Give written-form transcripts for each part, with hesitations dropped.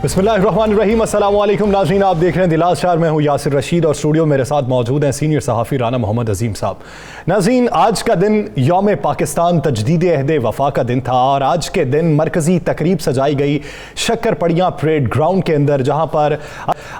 बिस्मिल्लाहिर्रहमानिर्रहीम, अस्सलाम वालेकुम नाज़रीन, आप देख रहे हैं दिलास शार। मैं हूं यासिर रशीद और स्टूडियो मेरे साथ मौजूद हैं सीनियर सहाफ़ी राना मोहम्मद अजीम साहब। नाज़रीन, आज का दिन यौम पाकिस्तान तजदीद अहद वफ़ा का दिन था और आज के दिन मरकज़ी तकरीब सजाई गई शक्करपड़ियाँ परेड ग्राउंड के अंदर, जहाँ पर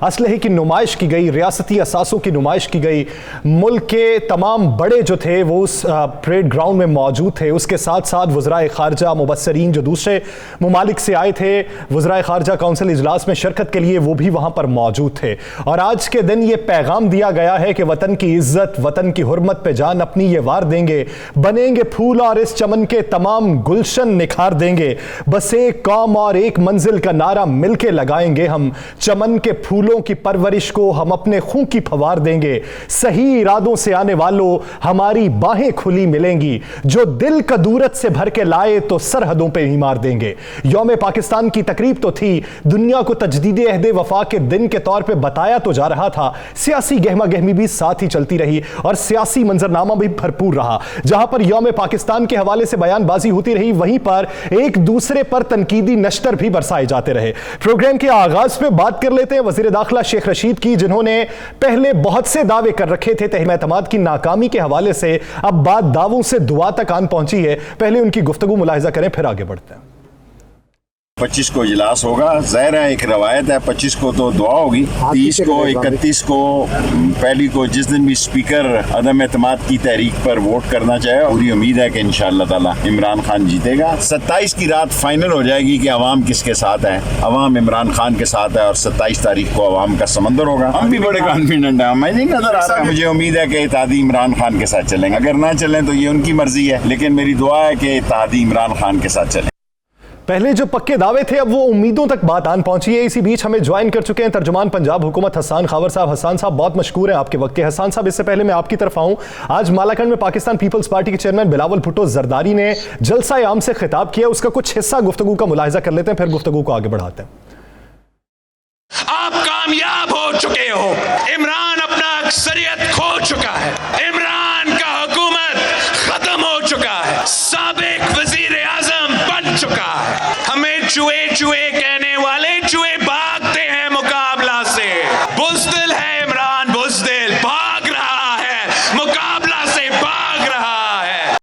असलहे की नुमाइश की गई, रियासती असासों की नुमाइश की गई। मुल्क के तमाम बड़े जो थे वो उस परेड ग्राउंड में मौजूद थे। उसके साथ साथ वज़राए ख़ारजा, मुबस्सरीन जो दूसरे ममालिक से आए थे वज़राए ख़ारजा काउंसिल इजलास में शिरकत के लिए, वो भी वहाँ पर मौजूद थे। और आज के दिन ये पैगाम दिया गया है कि वतन की इज्जत, वतन की हुर्मत पे जान अपनी ये वार देंगे, बनेंगे फूल और इस चमन के तमाम गुलशन निखार देंगे, बस एक कौम और एक मंजिल का नारा मिलके लगाएंगे हम, चमन के फूलों की परवरिश को हम अपने खून की फवार देंगे, सही इरादों से आने वालों हमारी बाहें खुली मिलेंगी, जो दिल कदूरत से भर के लाए तो सरहदों पे ही मार देंगे। यौम पाकिस्तान की तकरीब तो थी, दुनिया को तजदीद अहद वफा के दिन के तौर पे बताया तो जा रहा था, सियासी गहमा गहमी भी साथ ही चलती रही और सियासी मंजरनामा भी भरपूर रहा। जहां पर यौम पाकिस्तान के हवाले से बयानबाजी होती रही, वहीं पर एक दूसरे पर तनकीदी नश्तर भी बरसाए जाते रहे। प्रोग्राम के आगाज पे बात कर लेते हैं वजीर दाखिला शेख रशीद की, जिन्होंने पहले बहुत से दावे कर रखे थे तहरीक एतमाद की नाकामी के हवाले से। अब बात दावों से दुआ तक आन पहुंची है। पहले उनकी गुफ्तगू मुलाहिजा करें, फिर आगे बढ़ते हैं। 25 को इजलास होगा, ज़ाहिर है एक रवायत है, 25 को तो दुआ होगी, 30 को 31 को पहली को जिस दिन भी स्पीकर अदम एतमाद की तहरीक पर वोट करना चाहे, पूरी उम्मीद है कि इंशाअल्लाह ताला इमरान खान जीतेगा। 27 की रात फाइनल हो जाएगी कि अवाम किसके साथ है। अवाम इमरान खान के साथ है और 27 तारीख को अवाम का समंदर होगा। हम भी बड़े कॉन्फिडेंट हैं, हमें नहीं नजर आ रहा है, मुझे उम्मीद है कि इत्तेहादी इमरान खान के साथ चलेंगे। अगर ना चलें तो ये उनकी मर्जी है, लेकिन मेरी दुआ है कि इत्तेहादी इमरान खान के साथ चलें। पहले जो पक्के दावे थे, अब वो उम्मीदों तक बात आन पहुंची है। इसी बीच हमें ज्वाइन कर चुके हैं तर्जुमान पंजाब हुकूमत हसन खावर साहब। हसन साहब, बहुत मशकूर है आपके वक्त के। हसन साहब, इससे पहले मैं आपकी तरफ आऊं, आज मालाकंड में पाकिस्तान पीपल्स पार्टी के चेयरमैन बिलावल भुट्टो जरदारी ने जलसा आम से खिताब किया, उसका कुछ हिस्सा गुफ्तगू का मुलाहिजा कर लेते हैं, फिर गुफ्तगू को आगे बढ़ाते हैं। आप कामयाब हो चुके हो, इमरान अपना अक्सरियत खो चुका है, इमरान का हुकूमत खत्म हो चुका है, साबिक वजीर आजम बन चुका है। हमें चूहे चूहे कहने वाले चूहे भागते हैं मुकाबला से। बुज़दिल है इमरान, बुज़दिल भाग रहा है, मुकाबला से भाग रहा है।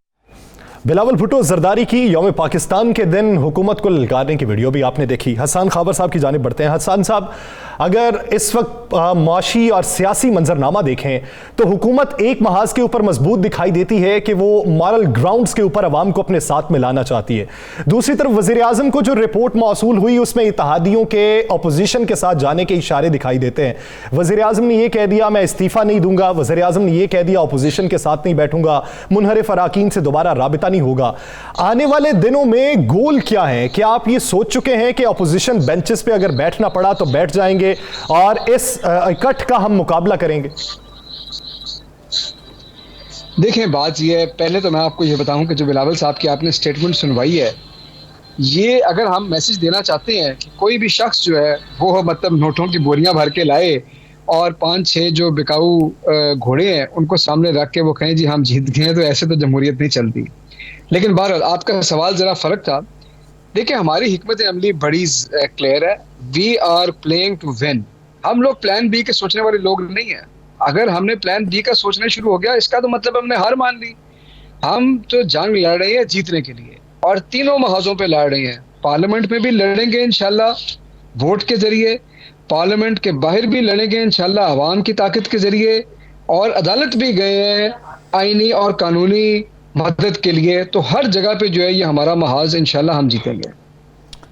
बिलावल भुट्टो जरदारी की यौम पाकिस्तान के दिन हुकूमत को ललकारने की वीडियो भी आपने देखी। हसन खावर साहब की जानिब बढ़ते हैं। हसन साहब, अगर इस वक्त माशी और सियासी मंजरनामा देखें तो हुकूमत एक महाज के ऊपर मजबूत दिखाई देती है कि वो मॉरल ग्राउंड्स के ऊपर अवाम को अपने साथ में लाना चाहती है। दूसरी तरफ वज़ीर आज़म को जो रिपोर्ट मौसूल हुई उसमें इत्तेहादियों के अपोजिशन के साथ जाने के इशारे दिखाई देते हैं। वज़ीर आज़म ने यह कह दिया मैं इस्तीफ़ा नहीं दूंगा, वज़ीर आज़म ने यह कह दिया अपोजिशन के साथ नहीं बैठूंगा, मुनहरिफ अराकीन से दोबारा राबिता नहीं होगा। आने वाले दिनों में गोल क्या है? क्या आप ये सोच चुके हैं कि अपोजिशन बेंचेस पे अगर बैठना पड़ा तो बैठ जाएंगे और इस इकट्ठ का हम मुकाबला करेंगे? देखें, बात यह है, पहले तो मैं आपको यह बताऊं कि जो बिलावल साहब की आपने स्टेटमेंट सुनवाई है, ये अगर हम मैसेज देना चाहते हैं कि कोई भी शख्स जो है वो मतलब नोटों की बोरियां भर के लाए और 5-6 जो बिकाऊ घोड़े हैं उनको सामने रख के वो कहें जी हम जीत गए, तो ऐसे तो जमहूरियत नहीं चलती। लेकिन बहरहाल आपका सवाल ज़रा फ़र्क था। देखिए, हमारी हिकमत अमली बड़ी क्लियर है, we are playing to win. हम लोग प्लान बी के सोचने वाले लोग नहीं हैं। अगर हमने प्लान बी का सोचना शुरू हो गया, इसका तो मतलब हमने हार मान ली। हम तो जंग लड़ रहे हैं जीतने के लिए और तीनों महाजों पे लड़ रहे हैं। पार्लियामेंट में भी लड़ेंगे इंशाल्लाह वोट के जरिए, पार्लियामेंट के बाहर भी लड़ेंगे इंशाल्लाह अवाम की ताकत के जरिए, और अदालत भी गए हैं आईनी और कानूनी मदद के लिए। तो हर जगह पे जो है ये हमारा महाज इंशाल्लाह हम जीतेंगे।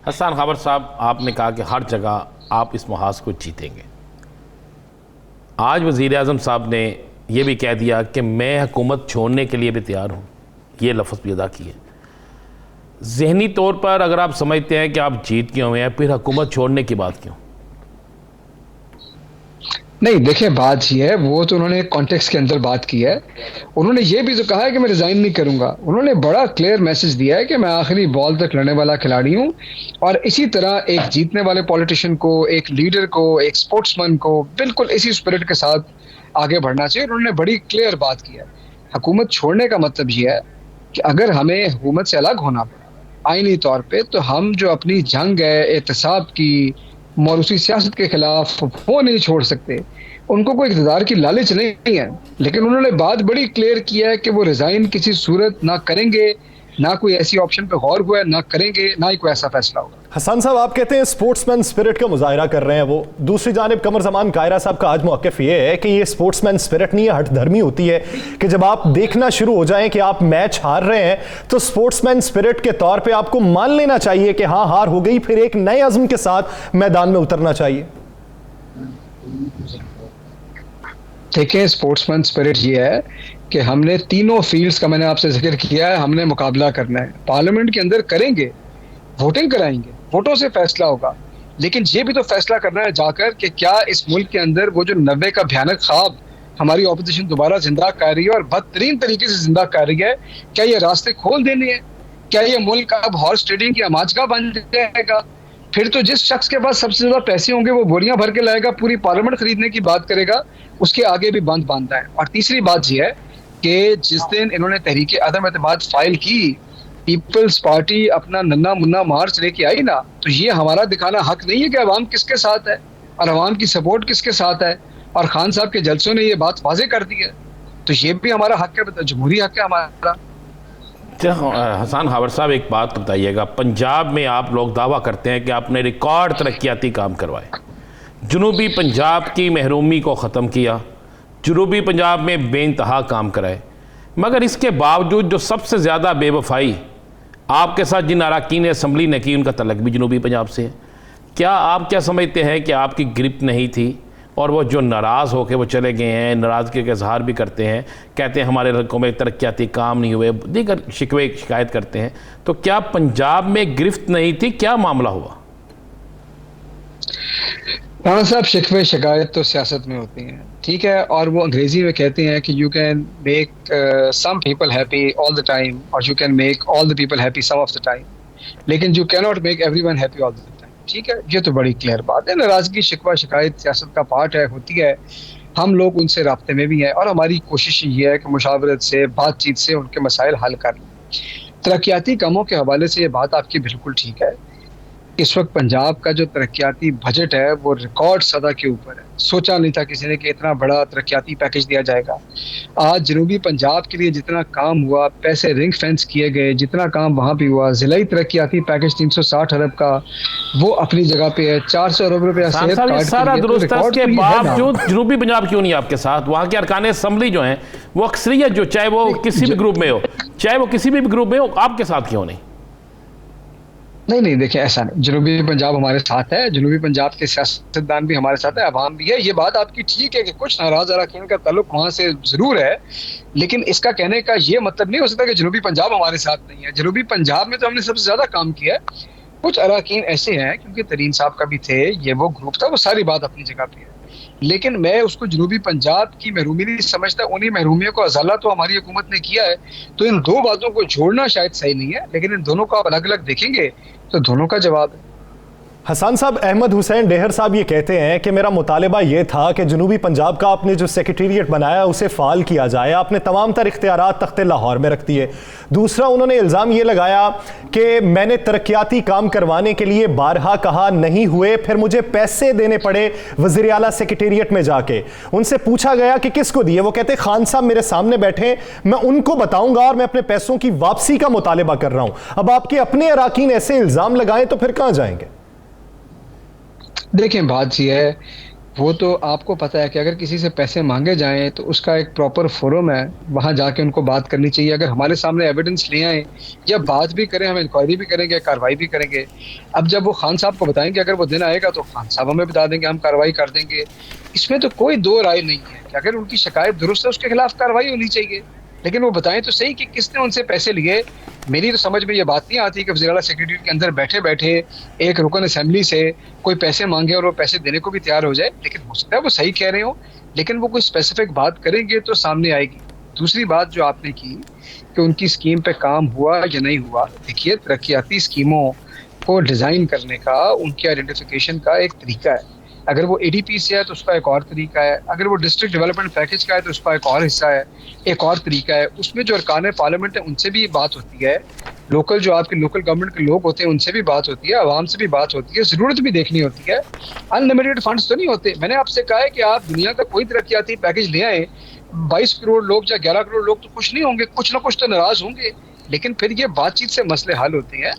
हसन खावर साहब, आपने कहा कि हर जगह आप इस महाज को जीतेंगे। आज वज़ीर आज़म साहब ने यह भी कह दिया कि मैं हुकूमत छोड़ने के लिए भी तैयार हूँ, ये लफ्ज़ भी अदा किए। ज़हनी तौर पर अगर आप समझते हैं कि आप जीत गए हुए हैं, फिर हुकूमत छोड़ने की बात क्यों? नहीं, देखिए, बात ये है, वो तो उन्होंने कॉन्टेक्स्ट के अंदर बात की है। उन्होंने ये भी तो कहा है कि मैं रिज़ाइन नहीं करूंगा। उन्होंने बड़ा क्लियर मैसेज दिया है कि मैं आखिरी बॉल तक लड़ने वाला खिलाड़ी हूं, और इसी तरह एक जीतने वाले पॉलिटिशियन को, एक लीडर को, एक स्पोर्ट्समैन को बिल्कुल इसी स्पिरिट के साथ आगे बढ़ना चाहिए। उन्होंने बड़ी क्लियर बात की है। हुकूमत छोड़ने का मतलब ये है कि अगर हमें हुकूमत से अलग होना पड़ा आईनी तौर पर, तो हम जो अपनी जंग है एहतसाब की, मौरूसी सियासत के खिलाफ वो नहीं छोड़ सकते। उनको कोई इक़्तिदार की लालच नहीं है, लेकिन उन्होंने बात बड़ी क्लियर किया है कि वो रिज़ाइन किसी सूरत ना करेंगे, ना कोई ऐसी ऑप्शन पे गौर हुआ है, ना करेंगे, ना ही कोई ऐसा फैसला होगा। हसन साहब, आप कहते हैं स्पोर्ट्समैन स्पिरिट का मुजाहरा कर रहे हैं वो, दूसरी जानिब कमर जमान कायरा साहब का आज मौक़िफ़ ये है कि ये स्पोर्ट्समैन स्पिरिट नहीं है, हठधर्मी होती है कि जब आप देखना शुरू हो जाएं कि आप मैच हार रहे हैं तो स्पोर्ट्समैन स्पिरिट के तौर पे आपको मान लेना चाहिए कि हाँ हार हो गई, फिर एक नए अज़्म के साथ मैदान में उतरना चाहिए। देखिए, स्पोर्ट्समैन स्पिरिट ये है कि हमने तीनों फील्ड्स का मैंने आपसे जिक्र किया है, हमने मुकाबला करना है। पार्लियामेंट के अंदर करेंगे, वोटिंग कराएंगे, वोटों से फैसला होगा, लेकिन ये भी तो फैसला करना है जाकर कि क्या इस मुल्क के अंदर वो जो 90 का भयानक ख्वाब हमारी ऑपोजिशन दोबारा जिंदा कर रही है और बदतरीन तरीके से जिंदा कर रही है, क्या ये रास्ते खोल देने हैं? क्या ये मुल्क अब हॉर्स ट्रेडिंग की अमाजगा बन जाएगा? फिर तो जिस शख्स के पास सबसे ज्यादा पैसे होंगे वो बोरियां भर के लाएगा, पूरी पार्लियामेंट खरीदने की बात करेगा, उसके आगे भी बंद बांधता है। और तीसरी बात यह है कि जिस दिन इन्होंने तहरीक अदम एतमाद फाइल की, पीपल्स पार्टी अपना नन्ना मुन्ना मार्च लेके आई ना, तो ये हमारा दिखाना हक नहीं है कि अवाम किसके साथ है और अवाम की सपोर्ट किसके साथ है। और खान साहब के जलसों ने ये बात वाजे कर दी है, तो ये भी हमारा हक है, जमहूरी हक है हमारा। हसन हावर साहब, एक बात बताइएगा, पंजाब में आप लोग दावा करते हैं कि आपने रिकॉर्ड तरक्याती काम करवाए, जनूबी पंजाब की महरूमी को ख़त्म किया, जनूबी पंजाब में बेइंतहा काम कराए, मगर इसके बावजूद जो सबसे ज़्यादा बेवफाई आपके साथ जिन अरकान असम्बली ने की, उनका तलक भी जनूबी पंजाब से है। क्या आप क्या समझते हैं कि आपकी ग्रिप नहीं थी और वो जो नाराज़ होकर वो चले गए हैं, नाराज़गी का इजहार भी करते हैं, कहते हैं हमारे रंगों में तरक्याती काम नहीं हुए, दीगर शिकवे शिकायत करते हैं, तो क्या पंजाब में गिरफ्त नहीं थी? क्या मामला हुआ? राणा साहब, शिकवे शिकायत तो सियासत में होती हैं, ठीक है, और वो अंग्रेजी में कहते हैं कि you can make some people happy all the time और you can make all the people happy some of the time, लेकिन you can not make everyone happy all the time. ठीक है, ये तो बड़ी क्लियर बात है। नाराजगी, शिकवा शिकायत सियासत का पार्ट है, होती है, हम लोग उनसे राब्ते में भी हैं और हमारी कोशिश ये है कि मुशावरत से, बातचीत से उनके मसाइल हल कर लें। तरक्याती कामों के हवाले से ये बात आपकी बिल्कुल ठीक है। इस वक्त पंजाब का जो तरक्याती बजट है वो रिकॉर्ड सदा के ऊपर है। सोचा नहीं था किसी ने कि इतना बड़ा तरक्याती पैकेज दिया जाएगा। आज जनूबी पंजाब के लिए जितना काम हुआ, पैसे रिंग फेंस किए गए, जितना काम वहाँ भी हुआ, जिलाई तरक्याती पैकेज 360 अरब का वो अपनी जगह पे है। 400 अरब रुपया सेहत कार्ड सारा दुरुस्त के बावजूद जनूबी पंजाब क्यों नहीं आपके साथ? वहाँ के अरकान असम्बली जो हैं वो अक्सरियत, जो चाहे वो किसी भी ग्रुप में हो, चाहे वो किसी भी ग्रुप में हो, आपके साथ क्यों नहीं? नहीं, देखिए ऐसा नहीं, जनूबी पंजाब हमारे साथ है, जनूबी पंजाब के सियासतदान भी हमारे साथ है, अवाम भी है। ये बात आपकी ठीक है कि कुछ नाराज अरकान का ताल्लुक वहाँ से जरूर है, लेकिन इसका कहने का ये मतलब नहीं हो सकता कि जनूबी पंजाब हमारे साथ नहीं है। जनूबी पंजाब में तो हमने सबसे ज्यादा काम किया है। कुछ अरकान ऐसे हैं, क्योंकि तरीन साहब का भी थे, ये वो ग्रुप था, वो सारी बात अपनी जगह पे है, लेकिन मैं उसको जनूबी पंजाब की महरूमी नहीं समझता। उन्हीं महरूमियों को अजाला तो हमारी हुकूमत ने किया है, तो इन दो बातों को जोड़ना शायद सही नहीं है, लेकिन इन दोनों को आप अलग अलग देखेंगे तो दोनों का जवाब है। हसन साहब, अहमद हुसैन डेहर साहब ये कहते हैं कि मेरा मुतालबा ये था कि जनूबी पंजाब का आपने जो सेक्रेटेरिएट बनाया उसे फ़ाल किया जाए, आपने तमाम तर इख्तियारात तख्ते लाहौर में रख दिए। दूसरा, उन्होंने इल्ज़ाम ये लगाया कि मैंने तरक्याती काम करवाने के लिए बारहा कहा, नहीं हुए, फिर मुझे पैसे देने पड़े वज़ीर आला सेक्रेटेरिएट में जाके। उनसे पूछा गया कि किसको दिए, वो कहते खान साहब मेरे सामने बैठे, मैं उनको बताऊंगा और मैं अपने पैसों की वापसी का मुतालबा कर रहा हूं। अब आपके अपने अरकान ऐसे इल्ज़ाम लगाएं तो फिर कहां जाएंगे? देखें, बात यह है, वो तो आपको पता है कि अगर किसी से पैसे मांगे जाएं तो उसका एक प्रॉपर फोरम है, वहाँ जाके उनको बात करनी चाहिए। अगर हमारे सामने एविडेंस ले आए या बात भी करें, हम इंक्वायरी भी करेंगे, कार्रवाई भी करेंगे। अब जब वो खान साहब को बताएंगे, अगर वो दिन आएगा तो खान साहब हमें बता देंगे, हम कार्रवाई कर देंगे। इसमें तो कोई दो राय नहीं है कि अगर उनकी शिकायत दुरुस्त है उसके खिलाफ कार्रवाई होनी चाहिए, लेकिन वो बताएं तो सही कि किसने उनसे पैसे लिए। मेरी तो समझ में ये बात नहीं आती कि वज़ीर आला सेक्रेटेरिएट के अंदर बैठे बैठे एक रुकन असेंबली से कोई पैसे मांगे और वो पैसे देने को भी तैयार हो जाए। लेकिन हो सकता है वो सही कह रहे हो, लेकिन वो कोई स्पेसिफिक बात करेंगे तो सामने आएगी। दूसरी बात जो आपने की कि उनकी स्कीम पे काम हुआ या नहीं हुआ, देखिए, तरक्याती स्कीमों को डिज़ाइन करने का, उनके आइडेंटिफिकेशन का एक तरीका है। अगर वो ADP से है तो उसका एक और तरीका है, अगर वो डिस्ट्रिक्ट डेवलपमेंट पैकेज का है तो उसका एक और हिस्सा है, एक और तरीका है। उसमें जो अरकान पार्लियामेंट है उनसे भी बात होती है, लोकल जो आपके लोकल गवर्नमेंट के लोग होते हैं उनसे भी बात होती है, आवाम से भी बात होती है, ज़रूरत भी देखनी होती है। अनलिमिटेड फंड्स तो नहीं होते। मैंने आपसे कहा है कि आप दुनिया का कोई तरक्याती पैकेज ले आए, 22 करोड़ लोग या 11 करोड़ लोग तो खुश नहीं होंगे, कुछ ना कुछ तो नाराज होंगे, लेकिन फिर ये बातचीत से मसले हल होते हैं।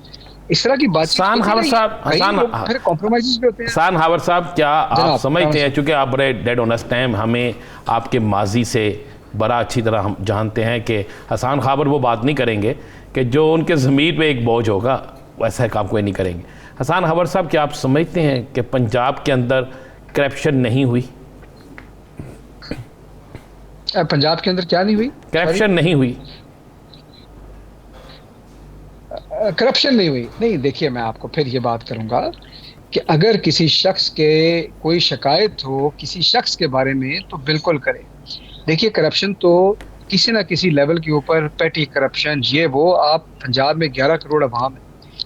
इस तरह की बातचीत हसान हावर साहब, फिर कॉम्प्रोमाइज़ भी होते हैं। हसान हावर साहब, क्या आप समझते हैं, चूंकि आप बड़े डेड ऑनेस्ट हैं, हमें आपके माजी से बड़ा अच्छी तरह हम जानते हैं कि हसान खाबर वो बात नहीं करेंगे कि जो उनके ज़मीर पे एक बोझ होगा वैसा काम कोई नहीं करेंगे। हसान खाबर साहब, क्या आप समझते हैं कि पंजाब के अंदर करप्शन नहीं हुई? पंजाब के अंदर क्या नहीं हुई? करप्शन नहीं हुई? करप्शन नहीं हुई? नहीं, देखिए मैं आपको फिर ये बात करूंगा कि अगर किसी शख्स के कोई शिकायत हो किसी शख्स के बारे में तो बिल्कुल करें। देखिए करप्शन तो किसी ना किसी लेवल के ऊपर, पेटी करप्शन ये वो, आप पंजाब में 11 करोड़ अवाम है,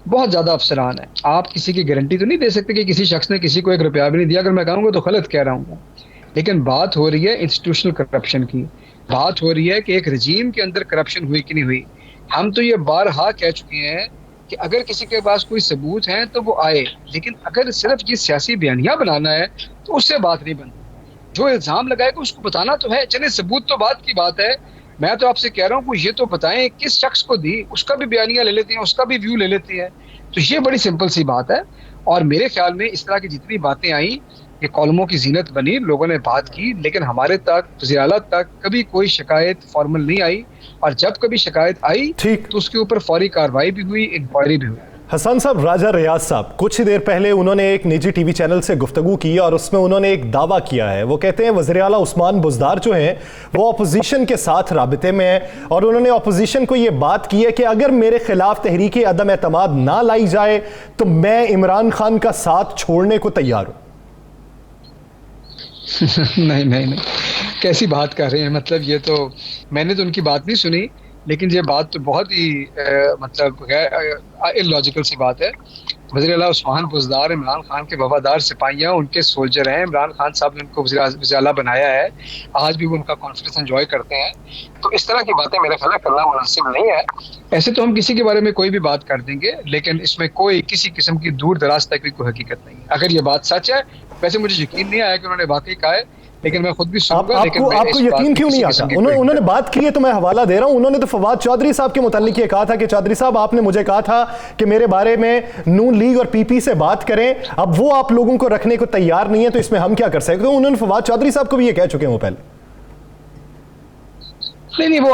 बहुत ज़्यादा अफसरान है, आप किसी की गारंटी तो नहीं दे सकते कि किसी शख्स ने किसी को 1 रुपया भी नहीं दिया। अगर मैं कहूँगा तो गलत कह रहा हूँ, लेकिन बात हो रही है इंस्टीट्यूशनल करप्शन की, बात हो रही है कि एक रजीम के अंदर करप्शन हुई कि नहीं हुई। हम तो ये बारहा कह चुके हैं कि अगर किसी के पास कोई सबूत है तो वो आए, लेकिन अगर सिर्फ ये सियासी बयानियां बनाना है तो उससे बात नहीं बनती। जो इल्ज़ाम लगाएगा उसको बताना तो है, चले सबूत तो बात की बात है। मैं तो आपसे कह रहा हूँ कि ये तो बताएं किस शख्स को दी, उसका भी बयानियां ले लेते हैं, उसका भी व्यू ले लेते हैं। तो ये बड़ी सिंपल सी बात है। और मेरे ख्याल में इस तरह की जितनी बातें आई, ये कॉलमों की जीनत बनी, लोगों ने बात की, लेकिन हमारे तक, वज़ीर आला तक कभी कोई शिकायत फॉर्मल नहीं आई। और जब कभी शिकायत आई तो उसके ऊपर फौरी कार्रवाई भी हुई, इंक्वायरी भी हुई। हसन साहब, राजा रियाज साहब कुछ ही देर पहले उन्होंने एक निजी टीवी चैनल से गुफ्तगू की और उसमें उन्होंने एक दावा किया है। वो कहते हैं वज़ीर आला उस्मान बुज़दार जो हैं वो अपोजिशन के साथ राबिते में है, और उन्होंने अपोजिशन को ये बात की है कि अगर मेरे खिलाफ तहरीक अदम एतमाद ना लाई जाए तो मैं इमरान खान का साथ छोड़ने को तैयार हूँ। नहीं नहीं नहीं, कैसी बात कर रहे हैं? मतलब ये तो मैंने तो उनकी बात नहीं सुनी, लेकिन ये बात तो बहुत ही मतलब इलॉजिकल सी बात है। वज़ीर आला उस्मान बुज़दार इमरान खान के वफादार सिपाहियाँ, उनके सोल्जर हैं। इमरान खान साहब ने उनको वज़ीर आला बनाया है, आज भी वो उनका कॉन्फिडेंस एंजॉय करते हैं। तो इस तरह की बातें मेरे ख्याल करना मुनासिब नहीं है। ऐसे तो हम किसी के बारे में कोई भी बात कर देंगे, लेकिन इसमें कोई किसी किस्म की दूर दराज तक भी कोई हकीकत नहीं है। अगर ये बात सच है, वैसे मुझे यकीन नहीं आया कि उन्होंने वाकई कहा है, लेकिन मैं खुद भी सुनूंगा। आपको यकीन क्यों नहीं आता? उन्होंने बात की है तो मैं हवाला दे रहा हूं। उन्होंने तो फवाद चौधरी साहब के मुताल्लिक ये कहा था कि चौधरी साहब आपने मुझे कहा था कि मेरे बारे में नून लीग और पीपी से बात करें, अब वो आप लोगों को रखने को तैयार नहीं है, तो इसमें हम क्या कर सकते हैं? उन्होंने फवाद चौधरी साहब को भी ये कह चुके हैं वो पहले। नहीं वो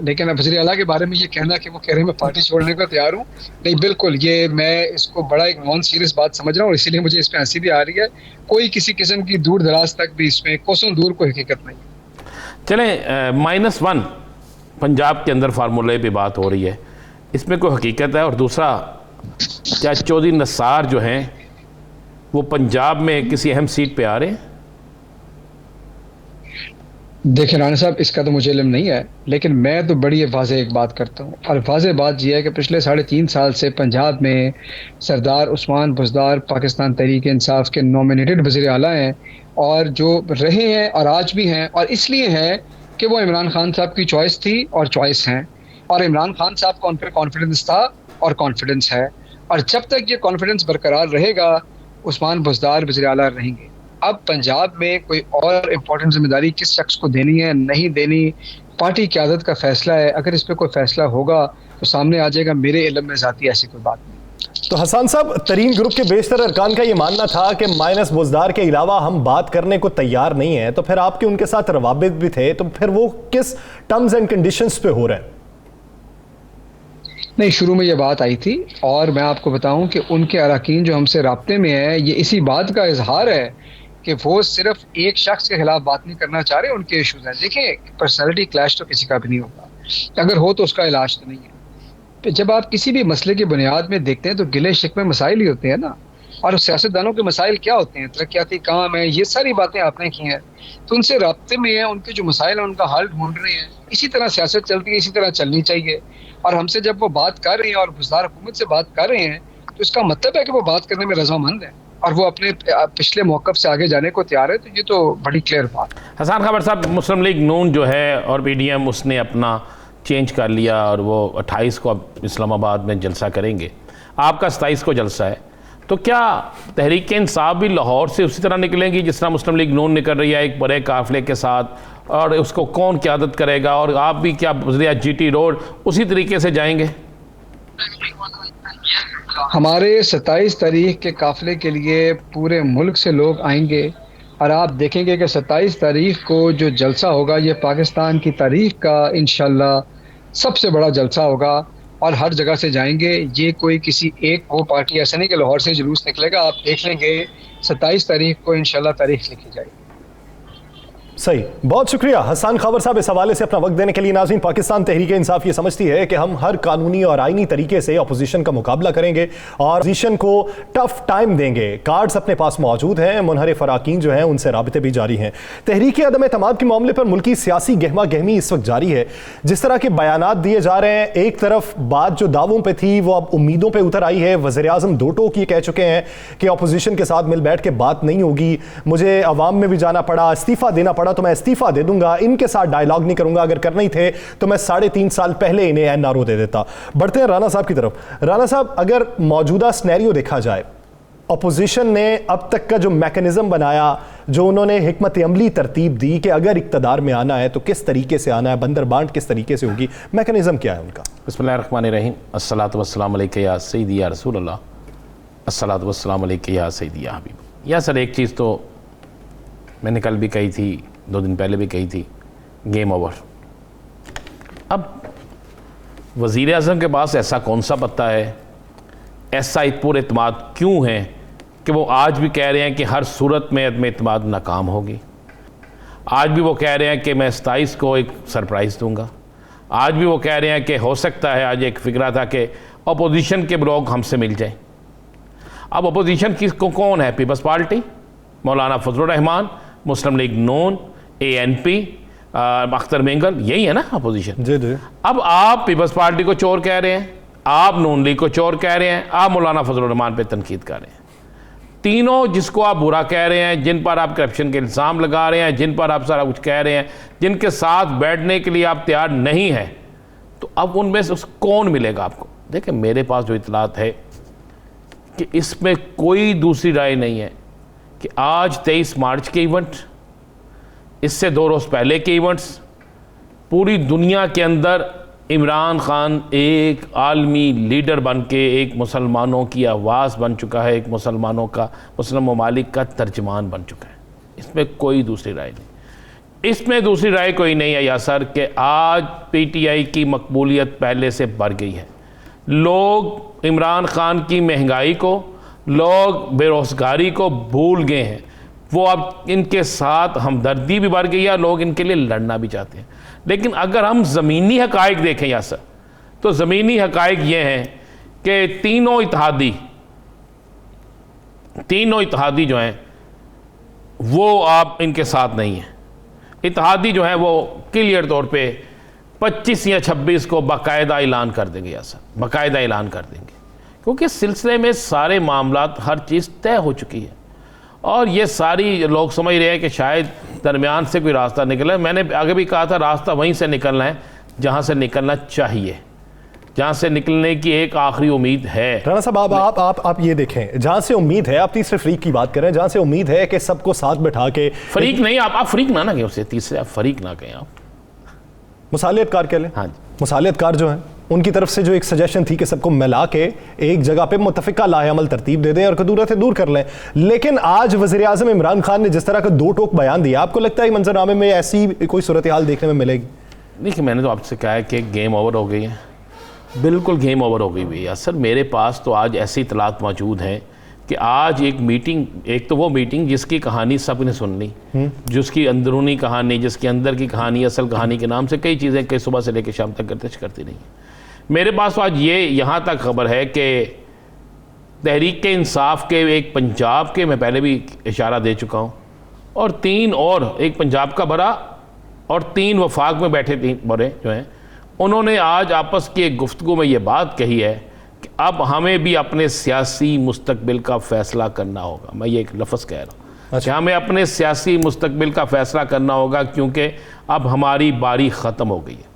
लेकिन वज़ीर आला के बारे में ये कहना कि वो कह रहे हैं मैं पार्टी छोड़ने को तैयार हूँ, नहीं बिल्कुल, ये मैं इसको बड़ा एक नॉन सीरियस बात समझ रहा हूँ, इसीलिए मुझे इसमें हंसी भी आ रही है। कोई किसी किस्म की दूर दराज तक भी इसमें कोसों दूर कोई हकीकत नहीं। चलें, -1 पंजाब के अंदर फार्मूले पे बात हो रही है, इसमें कोई हकीकत है? और दूसरा, क्या चौधरी नसार जो हैं वो पंजाब में किसी अहम सीट पे आ रहे हैं? देखिए राणा साहब, इसका तो मुझे इल्म नहीं है, लेकिन मैं तो बड़ी वाज़ेह एक बात करता हूँ, और वाज़ेह बात यह है कि पिछले 3.5 साल से पंजाब में सरदार उस्मान बुज़दार पाकिस्तान तहरीक इंसाफ के नॉमिनेटेड वज़ीर आला हैं, और जो रहे हैं और आज भी हैं, और इसलिए हैं कि वो इमरान खान साहब की चॉइस थी और चॉइस हैं, और इमरान खान साहब का उन पर कॉन्फिडेंस था और कॉन्फिडेंस है, और जब तक ये कॉन्फिडेंस बरकरार रहेगा उस्मान बुज़दार वज़ीर आला रहेंगे। अब पंजाब में कोई और इम्पोर्टेंट जिम्मेदारी किस शख्स को देनी है नहीं देनी, पार्टी क़यादत का फैसला है। अगर इस पर कोई फैसला होगा तो सामने आ जाएगा, मेरे इल्म में ज़ाती ऐसी कोई बात नहीं। तो हसन साहब, तरीन ग्रुप के बेशतर अरकान का ये मानना था कि माइनस बुज़दार के अलावा हम बात करने को तैयार नहीं है, तो फिर आपके उनके साथ रवाबित भी थे, तो फिर वो किस टर्म्स एंड कंडीशंस पे हो रहे हैं? नहीं, शुरू में ये बात आई थी, और मैं आपको बताऊं कि उनके अरकान जो हमसे राब्ते में है, ये इसी बात का इजहार है कि वो सिर्फ एक शख्स के खिलाफ बात नहीं करना चाह रहे, उनके इशूज हैं। देखिए, पर्सनैलिटी क्लैश तो किसी का भी नहीं होगा, अगर हो तो उसका इलाज तो नहीं है। जब आप किसी भी मसले की बुनियाद में देखते हैं तो गिले शिकवे मसाइल ही होते हैं ना, और सियासतदानों के मसाइल क्या होते हैं? तरक्याती काम है, ये सारी बातें आपने की हैं, तो उनसे राब्ते में है, उनके जो मसाइल हैं उनका हल ढूंढ रहे हैं। इसी तरह सियासत चलती है, इसी तरह चलनी चाहिए। और हमसे जब वो बात कर रहे हैं और बुज़दार हुकूमत से बात कर रहे हैं, तो इसका मतलब है कि वो बात करने में रज़ामंद है और वो अपने पिछले मौक़िफ़ से आगे जाने को तैयार है। तो ये तो बड़ी क्लियर बात है। हसन खाबर साहब, मुस्लिम लीग नून जो है और PDM, उसने अपना चेंज कर लिया और वो 28 को अब इस्लामाबाद में जलसा करेंगे, आपका 27 को जलसा है, तो क्या तहरीक इंसाफ भी लाहौर से उसी तरह निकलेंगी जिस तरह मुस्लिम लीग नून निकल रही है एक बड़े काफिले के साथ, और उसको कौन क़यादत करेगा, और आप भी क्या GT रोड उसी तरीके से जाएंगे? हमारे 27 तारीख के काफिले के लिए पूरे मुल्क से लोग आएंगे और आप देखेंगे कि 27 तारीख को जो जलसा होगा ये पाकिस्तान की तारीख का इंशाल्लाह सबसे बड़ा जलसा होगा और हर जगह से जाएंगे। ये कोई किसी एक वो पार्टी ऐसा नहीं कि लाहौर से जुलूस निकलेगा, आप देख लेंगे 27 तारीख को इंशाल्लाह तारीख लिखी जाएगी। सही, बहुत शुक्रिया हसन खबर साहब इस हवाले से अपना वक्त देने के लिए। नाज़रीन, पाकिस्तान तहरीक इंसाफ ये समझती है कि हम हर कानूनी और आईनी तरीके से अपोजिशन का मुकाबला करेंगे और अपोजिशन को टफ टाइम देंगे। कार्ड्स अपने पास मौजूद हैं, मुनहरिफ अराकीन जो हैं उनसे राबिते भी जारी हैं। तहरीक अदम एतमाद के मामले पर मुल्की सियासी गहमा गहमी इस वक्त जारी है। जिस तरह के बयानात दिए जा रहे हैं, एक तरफ बात जो दावों पर थी वो अब उम्मीदों पर उतर आई है। वज़ीर आज़म दो टोक ये कह चुके हैं कि अपोजिशन के साथ मिल बैठ के बात नहीं होगी, मुझे अवाम में भी जाना पड़ा, इस्तीफ़ा देना पड़ा तो मैं इस्तीफा दे दूंगा, इनके साथ डायलॉग नहीं करूंगा, अगर करना ही थे तो मैं 3.5 साल पहले इन्हें एनआरओ दे देता। बढ़ते हैं राना साहब की तरफ। राना साहब, अगर मौजूदा सिनेरियो देखा जाए, अपोजिशन ने अब तक का जो मैकेनिज्म बनाया, जो उन्होंने हिकमत अमली तरतीब दी कि अगर इक्तदार में आना है तो किस तरीके से आना है, बंदर बांट किस तरीके से होगी, मैकेनिज्म क्या है उनका? बिस्मिल्लाहिर्रहमानिर्रहीम, अस्सलातु वस्सलामु अलैका या सय्यदी या रसूल अल्लाह, अस्सलातु वस्सलामु अलैका या सय्यदी या हबीब। या सर, एक चीज़ तो मैंने कल भी कही थी, 2 दिन पहले भी कही थी, गेम ओवर। अब वज़ीर आज़म के पास ऐसा कौन सा पत्ता है, ऐसा पूरे एतमाद क्यों है कि वो आज भी कह रहे हैं कि हर सूरत में अदम एतमाद नाकाम होगी। आज भी वो कह रहे हैं कि मैं 27 को एक सरप्राइज़ दूंगा। आज भी वो कह रहे हैं कि हो सकता है, आज एक फिक्रा था कि अपोजिशन के लोग हमसे मिल जाएं। अब अपोजिशन किसको कौन है? पीपल्स पार्टी, मौलाना फजलुर रहमान, मुस्लिम लीग नून, ANP, अख्तर मेंगल, यही है ना अपोजिशन। जी जी। अब आप पीपल्स पार्टी को चोर कह रहे हैं, आप नून लीग को चोर कह रहे हैं, आप मौलाना फजलुर रहमान पे तनकीद कर रहे हैं। तीनों जिसको आप बुरा कह रहे हैं, जिन पर आप करप्शन के इल्ज़ाम लगा रहे हैं, जिन पर आप सारा कुछ कह रहे हैं, जिनके साथ बैठने के लिए आप तैयार नहीं हैं, तो अब उनमें से कौन मिलेगा आपको? देखिए, मेरे पास जो इतलात है कि इसमें कोई दूसरी राय नहीं है कि आज 23 मार्च के इवेंट, इससे 2 रोज़ पहले के इवेंट्स, पूरी दुनिया के अंदर इमरान खान एक आलमी लीडर बन के एक मुसलमानों की आवाज़ बन चुका है, एक मुसलमानों का, मुस्लिम ममालिक का तर्जमान बन चुका है। इसमें कोई दूसरी राय नहीं। इसमें दूसरी राय कोई नहीं है यासर कि आज PTI की मकबूलियत पहले से बढ़ गई है। लोग इमरान खान की महंगाई को, लोग बेरोज़गारी को भूल गए हैं। वो अब इनके साथ हमदर्दी भी बढ़ गई है, लोग इनके लिए लड़ना भी चाहते हैं। लेकिन अगर हम ज़मीनी हक़ाइक़ देखें यासर, तो ज़मीनी हक़ाइक़ ये हैं कि तीनों इत्तेहादी जो हैं वो आप इनके साथ नहीं हैं। इत्तेहादी जो हैं वो क्लियर तौर पे 25 या 26 को बाकायदा ऐलान कर देंगे यासर, बाकायदा ऐलान कर देंगे, क्योंकि इस सिलसिले में सारे मामलात, हर चीज़ तय हो चुकी है और ये सारी लोग समझ रहे हैं कि शायद दरमियान से कोई रास्ता निकला है। मैंने आगे भी कहा था, रास्ता वहीं से निकलना है जहाँ से निकलना चाहिए, जहाँ से निकलने की एक आखिरी उम्मीद है। राना साहब, आप ये देखें, जहाँ से उम्मीद है, आप तीसरे फरीक की बात करें, जहाँ से उम्मीद है कि सबको साथ बैठा के, फरीक नहीं, आप फरीक ना कहें उसे, तीसरे आप फरीक ना कहें, आप मुसालियतकार कह लें। हाँ जी, मुसालियतकार जो हैं उनकी तरफ से जो एक सजेशन थी कि सबको मिला के एक जगह पे मुतफिका लाहेअमल तरतीब दे दें और कदूरतें दूर कर लें। लेकिन आज वज़ीर आज़म इमरान खान ने जिस तरह का 2 टोक बयान दिया, आपको लगता है मंजरनामे में ऐसी कोई सूरत हाल देखने में मिलेगी? देखिए, मैंने तो आपसे कहा है कि गेम ओवर हो गई है, बिल्कुल गेम ओवर हो गई हुई है। सर, मेरे पास तो आज ऐसी इतलात मौजूद हैं कि आज एक मीटिंग, एक तो वो मीटिंग जिसकी कहानी सब ने सुन ली, जिसकी अंदरूनी कहानी, जिसके अंदर की कहानी, असल कहानी के नाम से कई चीज़ें कई सुबह से लेकर शाम तक गर्दिश करती रही। मेरे पास तो आज ये यहाँ तक खबर है कि तहरीक इंसाफ के एक पंजाब के, मैं पहले भी इशारा दे चुका हूँ, और 3 और, एक पंजाब का बड़ा और 3 वफाक में बैठे 3 बड़े जो हैं, उन्होंने आज आपस की एक गुफ्तगू में ये बात कही है कि अब हमें भी अपने सियासी मुस्तकबिल का फ़ैसला करना होगा। मैं ये एक लफ्ज़ कह रहा हूँ कि हमें अपने सियासी मुस्तकबिल का फ़ैसला करना होगा, क्योंकि अब हमारी बारी ख़त्म हो गई है।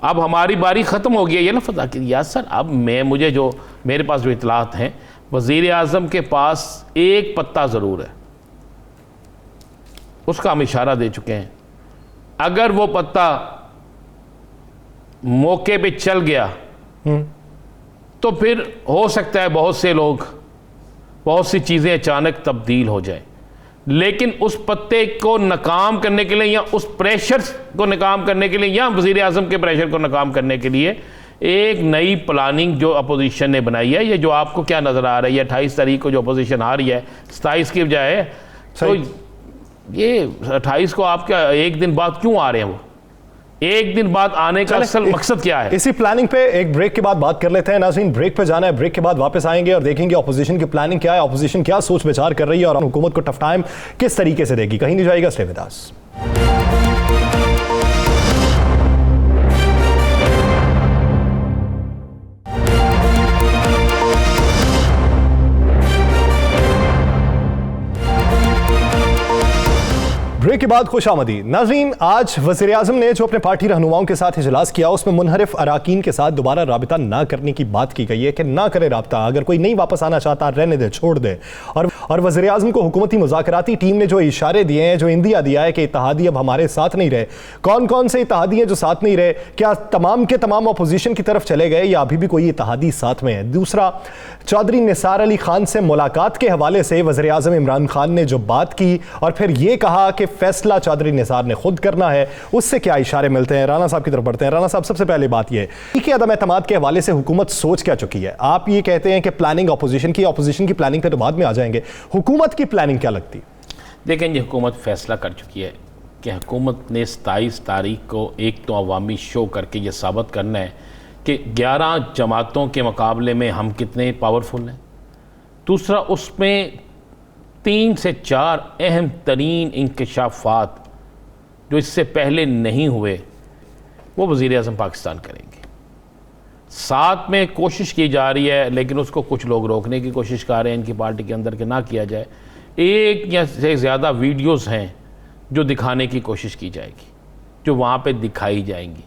अब हमारी बारी ख़त्म हो गई है, ये लफ्ज़ आखिर यार सर, अब मुझे जो मेरे पास जो इतलात हैं, वज़ीर आज़म के पास एक पत्ता ज़रूर है, उसका हम इशारा दे चुके हैं। अगर वो पत्ता मौके पे चल गया तो फिर हो सकता है बहुत से लोग, बहुत सी चीज़ें अचानक तब्दील हो जाए, लेकिन उस पत्ते को नाकाम करने के लिए या उस प्रेशर को नाकाम करने के लिए या वज़ीर आज़म के प्रेशर को नाकाम करने के लिए एक नई प्लानिंग जो अपोजिशन ने बनाई है, ये जो आपको क्या नज़र आ रही है 28 तारीख को जो अपोजिशन आ रही है 27 की बजाय, तो ये 28 को आप क्या एक दिन बाद क्यों आ रहे हैं? वो एक दिन बाद आने का असल मकसद क्या है? इसी प्लानिंग पे एक ब्रेक के बाद बात कर लेते हैं। नाज़रीन, ब्रेक पे जाना है, ब्रेक के बाद वापस आएंगे और देखेंगे ऑपोजिशन की प्लानिंग क्या है, ऑपोजिशन क्या सोच विचार कर रही है और हुकूमत को टफ टाइम किस तरीके से देगी। कहीं नहीं जाएगा, स्टे विद अस। ब्रेक के बाद खुश आमदी। नाज़रीन, आज वज़ीर आज़म ने जो अपने पार्टी रहनुमाओं के साथ इजलास किया उसमें मुनहरिफ अराकीन के साथ दोबारा राबिता ना करने की बात की गई है कि ना करे राबिता, अगर कोई नहीं वापस आना चाहता रहने दे, छोड़ दे। और वज़ीर आज़म को हुकूमती मुज़ाकराती टीम ने जो इशारे दिए हैं, जो इंदिया दिया है कि इत्तेहादी अब हमारे साथ नहीं रहे, कौन कौन से इत्तेहादी हैं जो साथ नहीं रहे? क्या तमाम के तमाम अपोजिशन की तरफ चले गए या अभी भी कोई इत्तेहादी साथ में है? दूसरा, चौधरी निसार अली खान से मुलाकात के हवाले से वज़ीर आज़म इमरान खान ने जो बात की और फिर ये कहा कि फैसला चौधरी निसार ने खुद करना है, उससे क्या इशारे मिलते हैं? राना साहब की तरफ बढ़ते हैं। राना साहब, सबसे पहले बात यह कि अदम एतमाद के हवाले से हुकूमत सोच क्या चुकी है? आप ये कहते हैं कि प्लानिंग अपोजिशन की प्लानिंग पे तो बाद में आ जाएंगे, हुकूमत की प्लानिंग क्या लगती है? देखें, ये हुकूमत फैसला कर चुकी है कि हुकूमत ने 27 तारीख को एक तो अवामी शो करके ये साबित करना है कि 11 जमातों के मुकाबले में हम कितने पावरफुल हैं। दूसरा, उसमें 3 से 4 अहम तरीन इंकशाफात जो इससे पहले नहीं हुए वो वज़ीर आज़म पाकिस्तान करेंगे। साथ में कोशिश की जा रही है, लेकिन उसको कुछ लोग रोकने की कोशिश कर रहे हैं इनकी पार्टी के अंदर कि ना किया जाए। एक या से ज़्यादा वीडियोस हैं जो दिखाने की कोशिश की जाएगी, जो वहाँ पे दिखाई जाएंगी।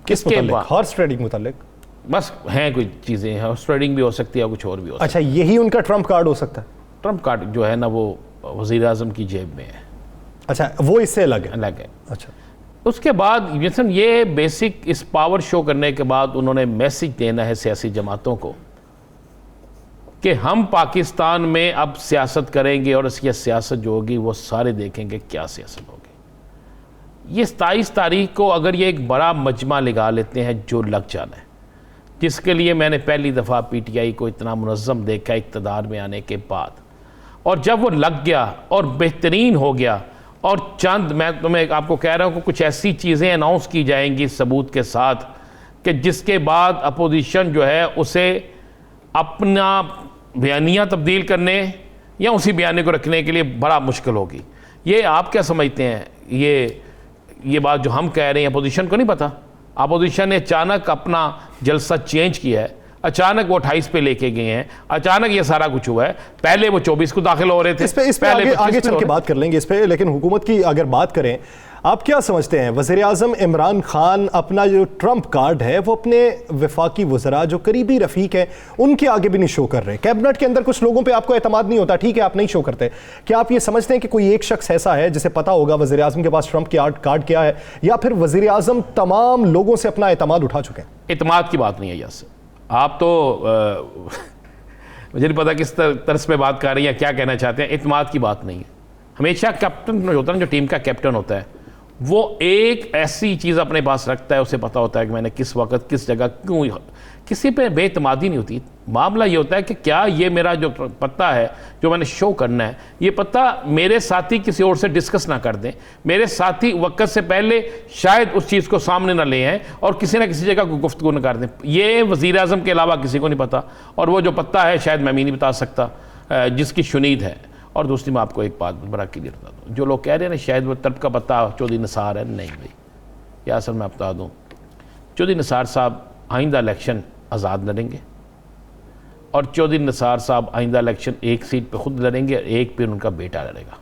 किसके बाद? हॉर्स ट्रेडिंग मुतालिक बस हैं कोई चीज़ें, हॉर्स ट्रेडिंग भी हो सकती है, कुछ और भी हो सकता है। अच्छा, यही उनका ट्रम्प कार्ड हो सकता है? ट्रम्प कार्ड जो है ना वो वज़ीर आज़म की जेब में है। अच्छा, वो इससे अलग है? अलग है। अच्छा, उसके बाद ये बेसिक इस पावर शो करने के बाद उन्होंने मैसेज देना है सियासी जमातों को कि हम पाकिस्तान में अब सियासत करेंगे और इसकी सियासत जो होगी वो सारे देखेंगे क्या सियासत होगी। ये 27 तारीख को अगर ये एक बड़ा मजमा लगा लेते हैं जो लग जाना है, जिसके लिए मैंने पहली दफ़ा PTI को इतना मुनज़्ज़म देखा इक़्तिदार में आने के बाद, और जब वो लग गया और बेहतरीन हो गया और चंद, मैं तुम्हें आपको कह रहा हूँ कि कुछ ऐसी चीज़ें अनाउंस की जाएंगी सबूत के साथ कि जिसके बाद अपोजिशन जो है उसे अपना बयानिया तब्दील करने या उसी बयानी को रखने के लिए बड़ा मुश्किल होगी। ये आप क्या समझते हैं? ये बात जो हम कह रहे हैं अपोजिशन को नहीं पता। अपोजिशन ने अचानक अपना जलसा चेंज किया है, अचानक वो 28 पे लेके गए हैं, अचानक ये सारा कुछ हुआ है। पहले वो 24 को दाखिल हो रहे थे। इस पे आगे चल के बात कर लेंगे इस पे, लेकिन हुकूमत की अगर बात करें, आप क्या समझते हैं वज़ीर आज़म इमरान खान अपना जो ट्रम्प कार्ड है वो अपने वफाकी वज़रा जो करीबी रफ़ीक हैं उनके आगे भी नहीं शो कर रहे? कैबिनेट के अंदर कुछ लोगों पे आपको एतमाद नहीं होता, ठीक है, आप नहीं शो करते, क्या आप ये समझते हैं कि कोई एक शख्स ऐसा है जिसे पता होगा वज़ीर आज़म के पास ट्रम्प की कार्ड क्या है, या फिर वज़ीर आज़म तमाम लोगों से अपना एतमाद उठा चुके हैं? एतमाद की बात नहीं है यासर, आप तो मुझे नहीं पता किस तरस पे बात कर रही हैं, क्या कहना चाहते हैं। एतमाद की बात नहीं है। हमेशा कैप्टन जो होता है ना, जो टीम का कैप्टन होता है, वो एक ऐसी चीज़ अपने पास रखता है, उसे पता होता है कि मैंने किस वक्त किस जगह क्यों, किसी पे बेतमादी नहीं होती। मामला ये होता है कि क्या ये मेरा जो पत्ता है जो मैंने शो करना है, ये पत्ता मेरे साथी किसी और से डिस्कस ना कर दें, मेरे साथी वक्त से पहले शायद उस चीज़ को सामने ना ले आएँ और किसी ना किसी जगह को गुफ्तगू न कर दें। ये वज़ीर आज़म के अलावा किसी को नहीं पता, और वो जो पत्ता है शायद मैं भी नहीं बता सकता, जिसकी शुनीद है। और दूसरी मैं आपको एक बात बड़ा क्लियर बता दूँ, जो लोग कह रहे हैं ना शायद वो तर्क का पत्ता चौधरी निसार है, नहीं भाई, या असल मैं बता दूँ, चौधरी निसार साहब आइंदा इलेक्शन आज़ाद लड़ेंगे और चौधरी निसार साहब आइंदा इलेक्शन एक सीट पे खुद लड़ेंगे, एक पे उनका बेटा लड़ेगा।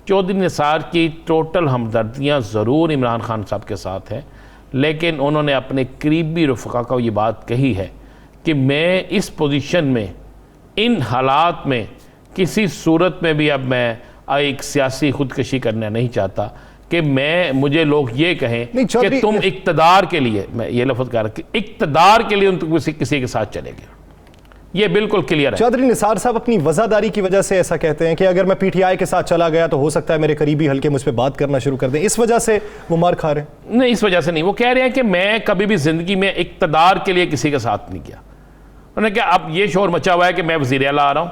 चौधरी निसार की टोटल हमदर्दियाँ ज़रूर इमरान खान साहब के साथ हैं, लेकिन उन्होंने अपने करीबी रफ़क़ा को ये बात कही है कि मैं इस पोजीशन में, इन हालात में किसी सूरत में भी अब मैं एक सियासी खुदकशी करना नहीं चाहता कि मुझे लोग ये कहें कि तुम इक़्तिदार के लिए, मैं ये लफ्ज़ कह रहा कि इक़्तिदार के लिए तुम किसी के साथ चले गए, ये बिल्कुल क्लियर है। चौधरी निसार साहब अपनी वज़ादारी की वजह से ऐसा कहते हैं कि अगर मैं पीटीआई के साथ चला गया तो हो सकता है मेरे करीबी हल्के मुझ पर बात करना शुरू कर दें, इस वजह से वो मार खा रहे हैं। नहीं, इस वजह से नहीं, वो कह रहे हैं कि मैं कभी भी ज़िंदगी में इक़्तिदार के लिए किसी के साथ नहीं किया। उन्होंने कहा अब ये शोर मचा हुआ है कि मैं वज़ीर आला आ रहा हूँ,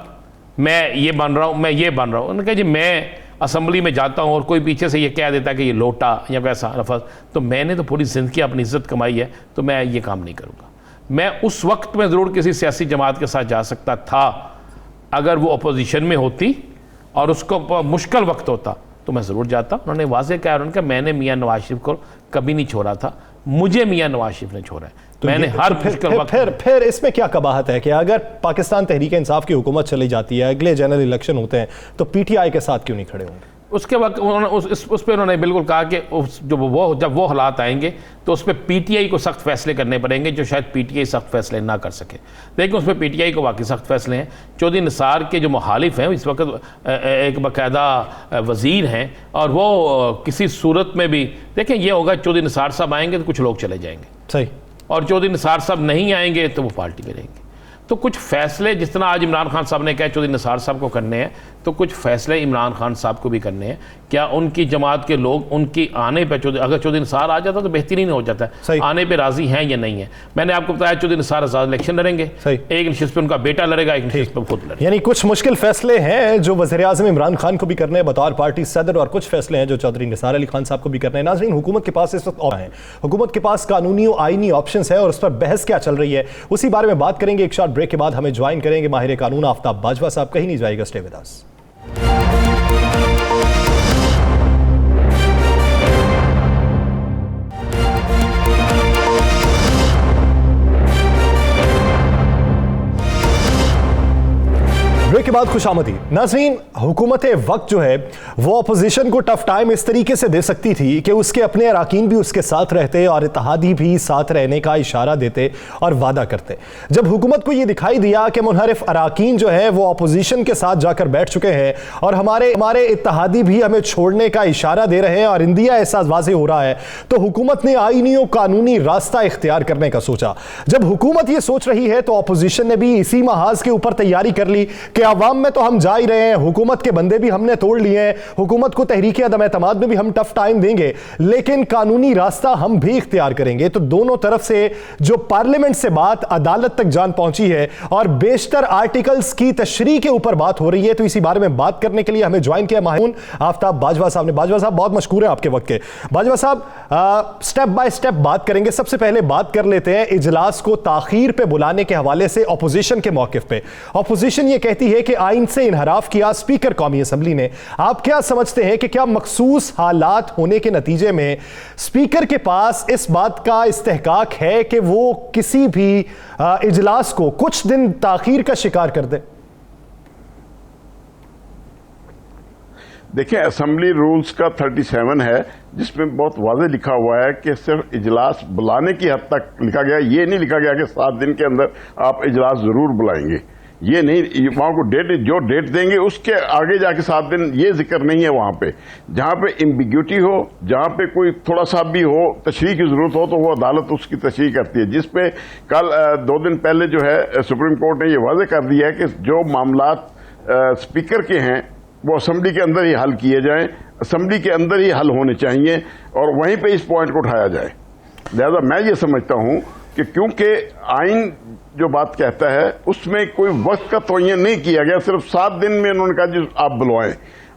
मैं ये बन रहा हूँ, मैं ये बन रहा हूँ। उन्होंने कहा जी मैं असम्बली में जाता हूँ और कोई पीछे से ये कह देता है कि ये लोटा या वैसा लफ्ज़, तो मैंने तो पूरी ज़िंदगी अपनी इज़्ज़त कमाई है, तो मैं ये काम नहीं करूँगा। मैं उस वक्त में ज़रूर किसी सियासी जमात के साथ जा सकता था अगर वो अपोजिशन में होती और उसको मुश्किल वक्त होता तो मैं ज़रूर जाता। उन्होंने वाज़ेह कहा, उन्होंने कहा मैंने मियाँ नवाज शरीफ को कभी नहीं छोड़ा था, मुझे मियाँ नवाज शरीफ ने छोड़ा है। तो मैंने हर मुश्किल वक्त फिर इसमें क्या कबाहत है कि अगर पाकिस्तान तहरीक इंसाफ की हुकूमत चली जाती है, अगले जनरल इलेक्शन होते हैं, तो पीटीआई के साथ क्यों नहीं खड़े होंगे? उसके वक्त उन्होंने उस पर उन्होंने बिल्कुल कहा कि जब वो हालात आएंगे तो उस पर पीटीआई को सख्त फैसले करने पड़ेंगे जो शायद पीटीआई सख्त फैसले ना कर सके। लेकिन उस पर पीटीआई को वाकई सख्त फैसले हैं। चौधरी निसार के जो मुखालिफ हैं इस वक्त एक बाकायदा वज़ीर हैं और वो किसी सूरत में भी देखें ये होगा, चौधरी निसार साहब आएंगे तो कुछ लोग चले जाएंगे, सही, और चौधरी निसार साहब नहीं आएंगे तो वो पार्टी में रहेंगे। तो कुछ फैसले जिस तरह आज इमरान खान साहब ने कहा चौधरी निसार साहब को करने हैं, तो कुछ फैसले इमरान खान साहब को भी करने हैं। क्या उनकी जमात के लोग उनकी आने पर, अगर चौधरी निसार आ जाता तो बेहतरीन हो जाता है, आने पे राजी हैं या नहीं है। मैंने आपको बताया चौधरी निसार आजाद इलेक्शन लड़ेंगे, एक नशिस्त पे उनका बेटा लड़ेगा, एक नशिस्त पे खुद लड़ेगा। यानी कुछ मुश्किल फैसले हैं जो वज़ीर-ए-आज़म इमरान खान को भी करने हैं बतौर पार्टी सदर, और कुछ फैसले हैं जो चौधरी निसार अली खान साहब को भी करने हैं। नाज़रीन, हुकूमत के पास इस वक्त और हैं, हुकूमत के पास कानूनी और आईनी ऑप्शंस है और उस पर बहस क्या चल रही है उसी बारे में बात करेंगे। एक शॉर्ट ब्रेक के बाद हमें ज्वाइन करेंगे माहिर कानून आफ्ताब बाजवा साहब। कहीं नहीं जाएगा, स्टे विद अस। ब्रेक के बाद खुशामदी। नाज़रीन, हुकूमत वक्त जो है वो अपोजिशन को टफ टाइम इस तरीके से दे सकती थी कि उसके अपने अराकीन भी उसके साथ रहते और इत्तेहादी भी साथ रहने का इशारा देते और वादा करते। जब हुकूमत को ये दिखाई दिया कि मुनहरिफ अराकीन जो है वो अपोजिशन के साथ जाकर बैठ चुके हैं और हमारे इत्तेहादी भी हमें छोड़ने का इशारा दे रहे हैं और इंदिया एहसास वाज़ेह हो रहा है, तो हुकूमत ने आईनी और कानूनी रास्ता इख्तियार करने का सोचा। जब हुकूमत ये सोच रही है तो अपोजिशन ने भी इसी महाज के ऊपर तैयारी कर ली कि अवाम में तो हम जा ही रहे हैं, हुकूमत के बंदे भी हमने तोड़ लिए हैं, हुकूमत को तहरीक अदम एतमाद में भी हम टफ टाइम देंगे, लेकिन कानूनी रास्ता हम भी इख्तियार करेंगे। तो दोनों तरफ से जो पार्लियामेंट से बात अदालत तक जान पहुंची है और बेशतर आर्टिकल्स की तशरीह के ऊपर बात हो रही है, तो इसी बारे में बात करने के लिए हमें ज्वाइन किया माहिर आफ्ताब बाजवा साहब ने। बाजवा साहब, बहुत मशकूर है आपके वक्त के। बाजवा साहब, स्टेप बाय स्टेप बात करेंगे। सबसे पहले बात कर लेते हैं इजलास को ताखीर पे बुलाने के हवाले से अपोजिशन के मौकिफ पे। अपोजिशन ये कहती है कि आइन से इनहराफ किया स्पीकर कौमी असम्बली ने। आप क्या समझते हैं कि क्या मखसूस हालात होने के नतीजे में स्पीकर के पास इस बात का इस्तेहकाक है कि वो किसी भी इजलास को कुछ दिन ताखीर का शिकार कर दे? देखिए, असेंबली रूल्स का 37 है जिसमें बहुत वाज़ेह लिखा हुआ है कि सिर्फ इजलास बुलाने की हद तक लिखा गया। ये नहीं लिखा गया कि 7 दिन के अंदर आप इजलास जरूर बुलाएंगे, ये नहीं। वहाँ को जो डेट देंगे उसके आगे जाके 7 दिन, ये जिक्र नहीं है वहाँ पे। जहाँ पे एम्बिग्यूटी हो, जहाँ पे कोई थोड़ा सा भी हो तशरीह की जरूरत हो, तो वो अदालत उसकी तशरीह करती है। जिस पे कल 2 दिन पहले जो है सुप्रीम कोर्ट ने ये वाज़ेह कर दिया है कि जो मामलात स्पीकर के हैं वो असेंबली के अंदर ही हल किए जाएं, असेंबली के अंदर ही हल होने चाहिए और वहीं पे इस पॉइंट को उठाया जाए। लिहाजा मैं ये समझता हूँ कि क्योंकि आइन जो बात कहता है उसमें कोई वक्त का तयन नहीं किया गया, सिर्फ 7 दिन में उन्होंने कहा जी आप बुलवाएं।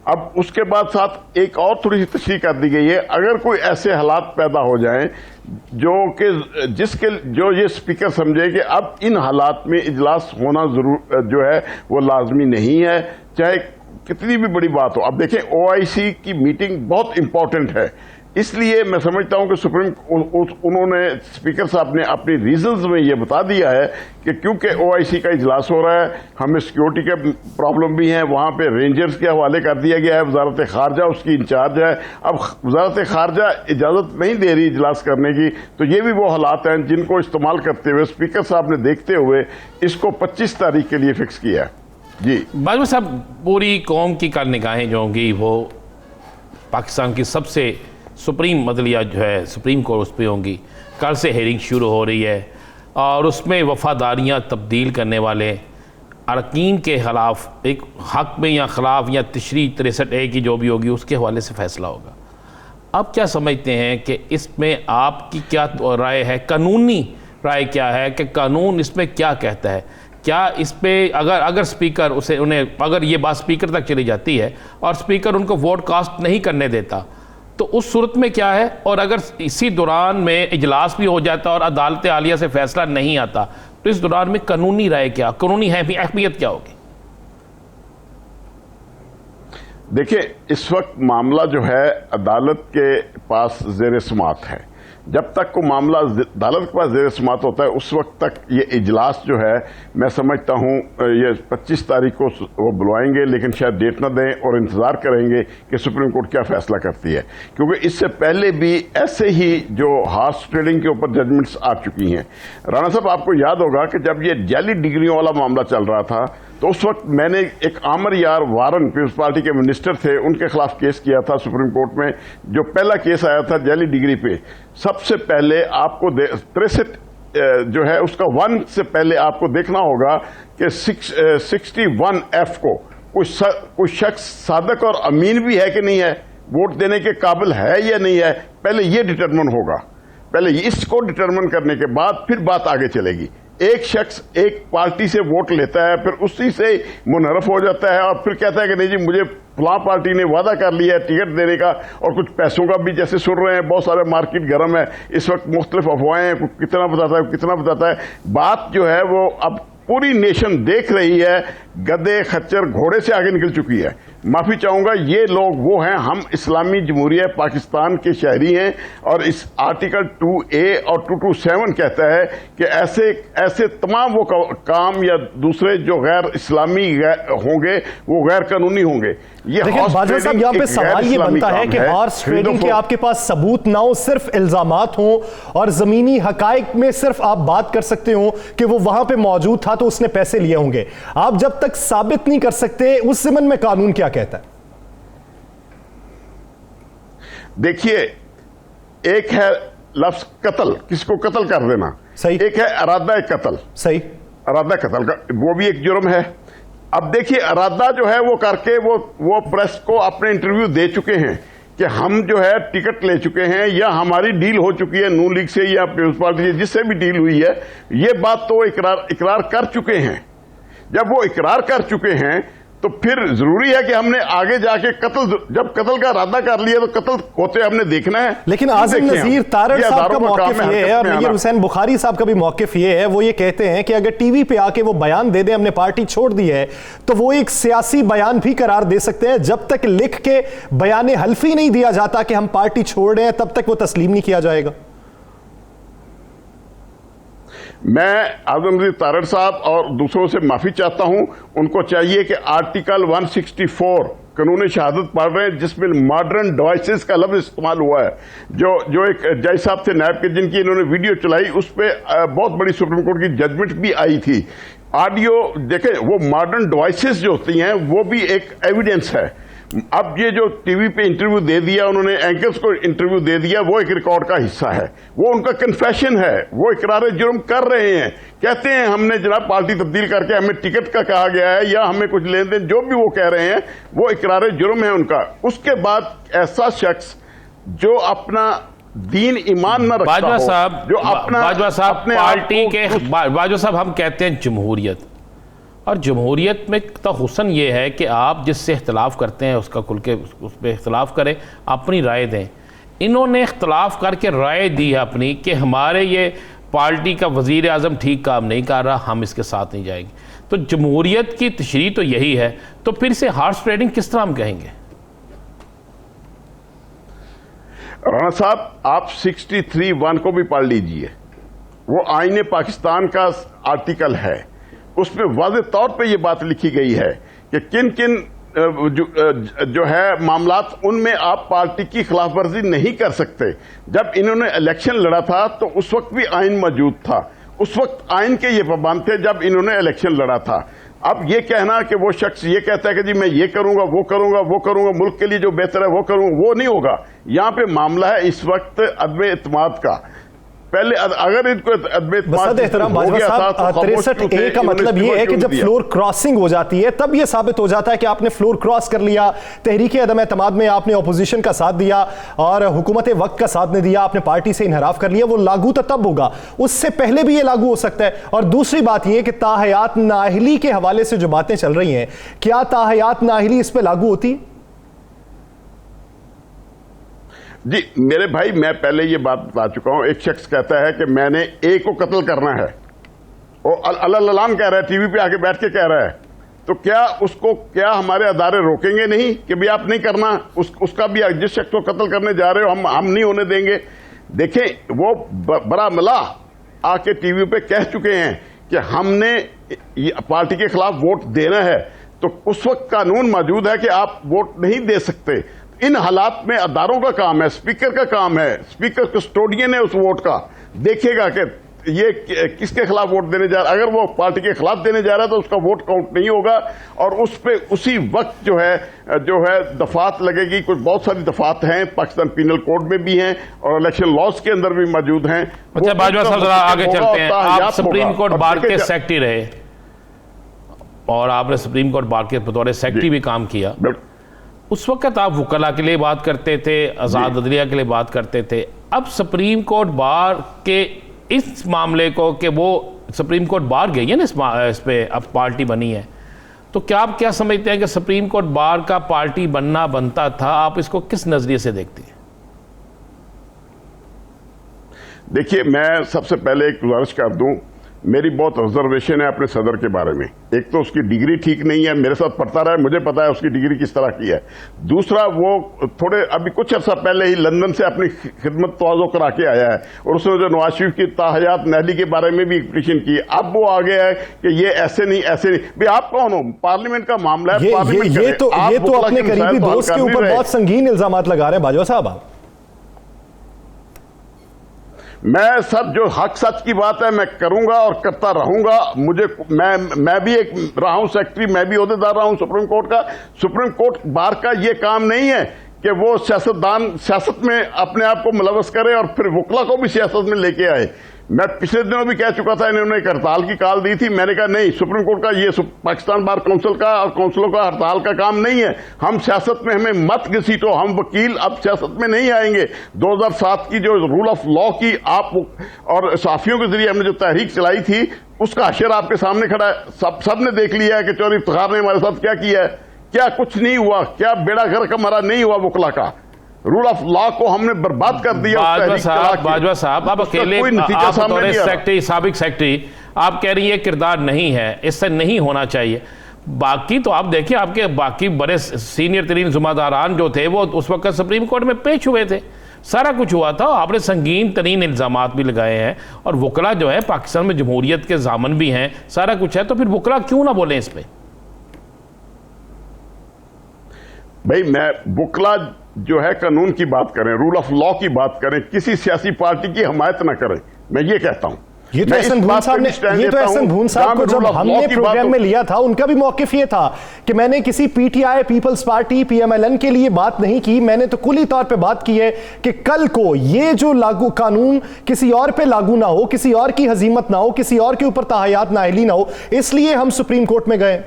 अब उसके बाद साथ एक और थोड़ी सी तशरीह कर दी गई है, अगर कोई ऐसे हालात पैदा हो जाएं जो ये स्पीकर समझे कि अब इन हालात में इजलास होना जरूर जो है वो लाजमी नहीं है, चाहे कितनी भी बड़ी बात हो। अब देखें, OIC की मीटिंग बहुत इंपॉर्टेंट है, इसलिए मैं समझता हूं कि उन्होंने स्पीकर साहब ने अपनी रीजंस में ये बता दिया है कि क्योंकि ओआईसी का इजलास हो रहा है, हमें सिक्योरिटी के प्रॉब्लम भी हैं, वहां पे रेंजर्स के हवाले कर दिया गया है, वजारत खारजा उसकी इंचार्ज है। अब वजारत खारजा इजाजत नहीं दे रही इजलास करने की, तो ये भी वो हालात हैं जिनको इस्तेमाल करते हुए स्पीकर साहब ने देखते हुए इसको 25 तारीख के लिए फिक्स किया है। जी बाजवा साहब, पूरी कौम की कल निगाहें जो होंगी वो पाकिस्तान की सबसे सुप्रीम अदलिया जो है सुप्रीम कोर्ट उस पर होंगी। कल से हेयरिंग शुरू हो रही है और उसमें वफादारियाँ तब्दील करने वाले अरकान के ख़िलाफ़ एक हक़ में या ख़िलाफ़ या तशरीह 63A की जो भी होगी उसके हवाले से फ़ैसला होगा। अब क्या समझते हैं कि इसमें आपकी क्या राय है, कानूनी राय क्या है कि कानून इसमें क्या कहता है? क्या इस पे अगर स्पीकर अगर ये बात स्पीकर तक चली जाती है और स्पीकर उनको वोट कास्ट नहीं करने देता तो उस सूरत में क्या है? और अगर इसी दौरान में इजलास भी हो जाता और अदालत आलिया से फैसला नहीं आता तो इस दौरान में कानूनी राय क्या, कानूनी अहमियत क्या होगी? देखिए, इस वक्त मामला जो है अदालत के पास ज़ेर समाअत है। जब तक को मामला अदालत के पास ज़ेर समाअत होता है उस वक्त तक ये इजलास जो है मैं समझता हूँ ये 25 तारीख को वो बुलवाएंगे, लेकिन शायद डेट ना दें और इंतज़ार करेंगे कि सुप्रीम कोर्ट क्या फैसला करती है, क्योंकि इससे पहले भी ऐसे ही जो हॉर्स ट्रेडिंग के ऊपर जजमेंट्स आ चुकी हैं। राणा साहब, आपको याद होगा कि जब ये जाली डिग्रियों वाला मामला चल रहा था तो उस वक्त मैंने एक आमर यार वारन पीपल्स पार्टी के मिनिस्टर थे, उनके खिलाफ केस किया था सुप्रीम कोर्ट में। जो पहला केस आया था जाली डिग्री पे, सबसे पहले आपको 63 जो है उसका 1 से पहले आपको देखना होगा कि 61F को कोई शख्स सादक और अमीन भी है कि नहीं है, वोट देने के काबिल है या नहीं है, पहले ये डिटरमिन होगा। पहले इसको डिटरमिन करने के बाद फिर बात आगे चलेगी। एक शख्स एक पार्टी से वोट लेता है, फिर उसी से मुनहरफ हो जाता है और फिर कहता है कि नहीं जी मुझे फलां पार्टी ने वादा कर लिया है टिकट देने का, और कुछ पैसों का भी जैसे सुन रहे हैं, बहुत सारे मार्केट गर्म है इस वक्त, मुख्तलिफ अफवाहें, कितना बताता है कितना बताता है। बात जो है वो अब पूरी नेशन देख रही है, गधे खच्चर घोड़े से आगे निकल चुकी है। माफी चाहूंगा, ये लोग वो हैं, हम इस्लामी जमहूरिया पाकिस्तान के शहरी हैं और इस आर्टिकल 2A और 227 कहता है कि ऐसे तमाम वो काम या दूसरे जो गैर इस्लामी होंगे वो गैर कानूनी होंगे। ये बाजवा साहब, यहाँ पे सवाल ये बनता है कि हॉर्स ट्रेडिंग के आपके पास सबूत ना हो, सिर्फ इल्जामात हों और जमीनी हकाइक में सिर्फ आप बात कर सकते हो कि वो वहां पे मौजूद था तो उसने पैसे लिए होंगे। आप जब तक साबित नहीं कर सकते उस ज़मन में कानून क्या कहता है? देखिए, एक है लफ्ज कत्ल, किसी को कत्ल कर देना, सही। एक है इरादा कत्ल, सही। इरादा कत्ल का वो भी एक जुर्म है। अब देखिए, इरादा जो है वो करके वो प्रेस को अपने इंटरव्यू दे चुके हैं कि हम जो है टिकट ले चुके हैं या हमारी डील हो चुकी है नून लीग से या पीपल्स पार्टी से, जिससे भी डील हुई है, ये बात तो इकरार कर चुके हैं। जब वो इकरार कर चुके हैं तो फिर जरूरी है कि हमने आगे जाके जब कत्ल का इरादा कर लिया तो कत्ल होते हमने देखना है। लेकिन आज़म नज़ीर तारड़ साहब का मौक़िफ़ ये है और नज़ीर हुसैन बुखारी साहब का भी मौक़िफ़ ये है, वो ये कहते हैं कि अगर टीवी पे आके वो बयान दे दें हमने पार्टी छोड़ दी है तो वो एक सियासी बयान भी करार दे सकते हैं। जब तक लिख के बयान हल्फी नहीं दिया जाता कि हम पार्टी छोड़ रहे हैं तब तक वो तस्लीम नहीं किया जाएगा। मैं आज़म नज़ीर तारड़ साहब और दूसरों से माफी चाहता हूं। उनको चाहिए कि आर्टिकल 164 कानून शहादत पढ़ रहे हैं जिसमें मॉडर्न डिवाइसेस का लफ्ज इस्तेमाल हुआ है। जो एक जज साहब थे नायब के, जिनकी इन्होंने वीडियो चलाई, उस पर बहुत बड़ी सुप्रीम कोर्ट की जजमेंट भी आई थी। ऑडियो देखें, वो मॉडर्न डिवाइसेस जो होती हैं वो भी एक एविडेंस है। अब ये जो टीवी पे इंटरव्यू दे दिया उन्होंने, एंकर्स को इंटरव्यू दे दिया, वो एक रिकॉर्ड का हिस्सा है, वो उनका कन्फेशन है, वो इकरार जुर्म कर रहे हैं। कहते हैं हमने जनाब पार्टी तब्दील करके हमें टिकट का कहा गया है या हमें कुछ लेन देन, जो भी वो कह रहे हैं वो इकरार जुर्म है उनका। उसके बाद ऐसा शख्स जो अपना दीन ईमान न रखता बाजवा हो, साहब, जो अपना बाजवा साहब अपने पार्टी के बाजवा साहब, हम कहते हैं जमहूरियत, और जमहूरियत में तो हुस्न ये है कि आप जिससे इख्तलाफ करते हैं उसका खुल के उस पर इख्तलाफ करें, अपनी राय दें। इन्होंने इख्तलाफ करके राय दी है अपनी कि हमारे ये पार्टी का वज़ीर आज़म ठीक काम नहीं कर रहा, हम इसके साथ नहीं जाएंगे। तो जमहूरियत की तशरीह तो यही है, तो फिर से हॉर्स ट्रेडिंग किस तरह हम कहेंगे? राणा साहब, आप 63(1) को भी पढ़ लीजिए, वो आईने पाकिस्तान का आर्टिकल है, उसमें वाज़ेह तौर पे ये बात लिखी गई है कि किन किन जो है मामलात, उनमें आप पार्टी की खिलाफ वर्जी नहीं कर सकते। जब इन्होंने इलेक्शन लड़ा था तो उस वक्त भी आइन मौजूद था, उस वक्त आइन के ये पाबंद थे जब इन्होंने इलेक्शन लड़ा था। अब ये कहना कि वो शख्स ये कहता है कि जी मैं ये करूंगा, वो करूंगा, वो करूंगा, मुल्क के लिए जो बेहतर है वो करूंगा, वो नहीं होगा। यहां पे मामला है इस वक्त अदम एतमाद का। पहले अगर इनको एहतराम बाजवा साहब, 63A का मतलब ये है कि जब फ्लोर क्रॉसिंग हो जाती है तब ये साबित हो जाता है कि आपने फ्लोर क्रॉस कर लिया, तहरीक अदम एतमाद में आपने अपोजिशन का साथ दिया और हुकूमत वक्त का साथ नहीं दिया, आपने पार्टी से इनहराफ कर लिया, वो लागू तो तब होगा, उससे पहले भी ये लागू हो सकता है। और दूसरी बात ये कि ताहयात नाअहली के हवाले से जो बातें चल रही हैं, क्या ताहयात नाअहली इस पर लागू होती? जी मेरे भाई, मैं पहले ये बात बता चुका हूं। एक शख्स कहता है कि मैंने ए को कत्ल करना है, और अल्लाह कह रहा है, टीवी पे आके बैठ के कह रहा है, तो क्या उसको, क्या हमारे अदारे रोकेंगे नहीं कि भी आप नहीं करना? उसका भी, जिस शख्स को कत्ल करने जा रहे हो हम नहीं होने देंगे। देखें, वो बड़ा मला आके टीवी पे कह चुके हैं कि हमने पार्टी के खिलाफ वोट देना है, तो उस वक्त कानून मौजूद है कि आप वोट नहीं दे सकते। इन हालात में अदारों का काम है, स्पीकर का काम है, स्पीकर कस्टोडियन है उस वोट का, देखेगा कि ये किसके खिलाफ वोट देने जा रहा है। अगर वो पार्टी के खिलाफ देने जा रहा है तो उसका वोट काउंट नहीं होगा, और उस पे उसी वक्त जो है दफात लगेगी। कुछ बहुत सारी दफात हैं, पाकिस्तान पीनल कोड में भी हैं और इलेक्शन लॉज के अंदर भी मौजूद हैं। अच्छा बाजवा साहब, जरा आगे चलते हैं। आप सुप्रीम कोर्ट बार के सेक्रेटरी रहे और आपने सुप्रीम कोर्ट बार के बतौर सेक्रेटरी भी काम किया। उस वक्त आप वकला के लिए बात करते थे, आज़ाद अदलिया के लिए बात करते थे। अब सुप्रीम कोर्ट बार के इस मामले को, कि वो सुप्रीम कोर्ट बार गई है ना इस पे, अब पार्टी बनी है, तो क्या आप क्या समझते हैं कि सुप्रीम कोर्ट बार का पार्टी बनता था? आप इसको किस नजरिए से देखते हैं? देखिए, मैं सबसे पहले एक गुजारिश कर दूं, मेरी बहुत रिजर्वेशन है अपने सदर के बारे में। एक तो उसकी डिग्री ठीक नहीं है, मेरे साथ पढ़ता रहा है, मुझे पता है उसकी डिग्री किस तरह की है। दूसरा, वो थोड़े अभी कुछ अर्सा पहले ही लंदन से अपनी खिदमत तवाज़ो करा के आया है, और उसने जो नवाज शरीफ की ताहयात नाअहली के बारे में भी एक पिटीशन की। अब वो आ गया है कि ये ऐसे नहीं, ऐसे नहीं। भाई आप कौन हो? पार्लियामेंट का मामला है, ये तो अपने करीबी दोस्त के ऊपर बहुत संगीन इल्जामात लगा रहे हैं बाजवा साहब आप। मैं सब जो हक सच की बात है मैं करूंगा और करता रहूंगा। मैं भी एक रहा हूं सेक्रेटरी, मैं भी ओहदेदार रहा हूं सुप्रीम कोर्ट का। सुप्रीम कोर्ट बार का ये काम नहीं है कि वो सियासतदान सियासत में अपने आप को मुलवस करे और फिर वकला को भी सियासत में लेके आए। मैं पिछले दिनों भी कह चुका था, इन्होंने एक हड़ताल की कॉल दी थी, मैंने कहा नहीं, सुप्रीम कोर्ट का ये पाकिस्तान बार काउंसिल का और काउंसिलों का हड़ताल का काम नहीं है। हम सियासत में, हमें मत घसीटो, हम वकील अब सियासत में नहीं आएंगे। 2007 की जो रूल ऑफ लॉ की आप और साफियों के जरिए हमने जो तहरीक चलाई थी, उसका अशर आपके सामने खड़ा है। सब ने देख लिया है कि चौधरी इफ्तिखार ने हमारे साथ क्या किया है। क्या कुछ नहीं हुआ? क्या बेड़ा गर्क हमारा नहीं हुआ? वकला का रूल ऑफ लॉ को हमने बर्बाद कर दिया। बाजवा साहब, आप अकेले सेक्रेटरी, साबिक सेक्रेटरी, आप कह रही है किरदार नहीं है, इससे नहीं होना चाहिए। बाकी तो आप देखिए, आपके बाकी बड़े सीनियर तरीन जुम्मेदारान जो थे वो उस वक्त सुप्रीम कोर्ट में पेश हुए थे, सारा कुछ हुआ था। आपने संगीन तरीन इल्जामात भी लगाए हैं, और वकला जो है पाकिस्तान में जमहूरियत के जामन भी हैं, सारा कुछ है, तो फिर वकला क्यों ना बोले इस पर? भाई मैं वकला जो है कानून की बात करें, रूल ऑफ लॉ की बात करें, किसी सियासी पार्टी की हमायत ना करें, मैं ये कहता हूं। ये तो एहसन भून साहब को जब हमने प्रोग्राम में लिया था, उनका भी मौकिफ ये था कि मैंने किसी पीटीआई, पीपल्स पार्टी, पीएमएलएन के लिए बात नहीं की, मैंने तो कुली तौर पे बात की है कि कल को ये जो लागू कानून किसी और पे लागू ना हो, किसी और की हजीमत ना हो, किसी और के ऊपर ताहयात नाअहली ना हो, इसलिए हम सुप्रीम कोर्ट में गए।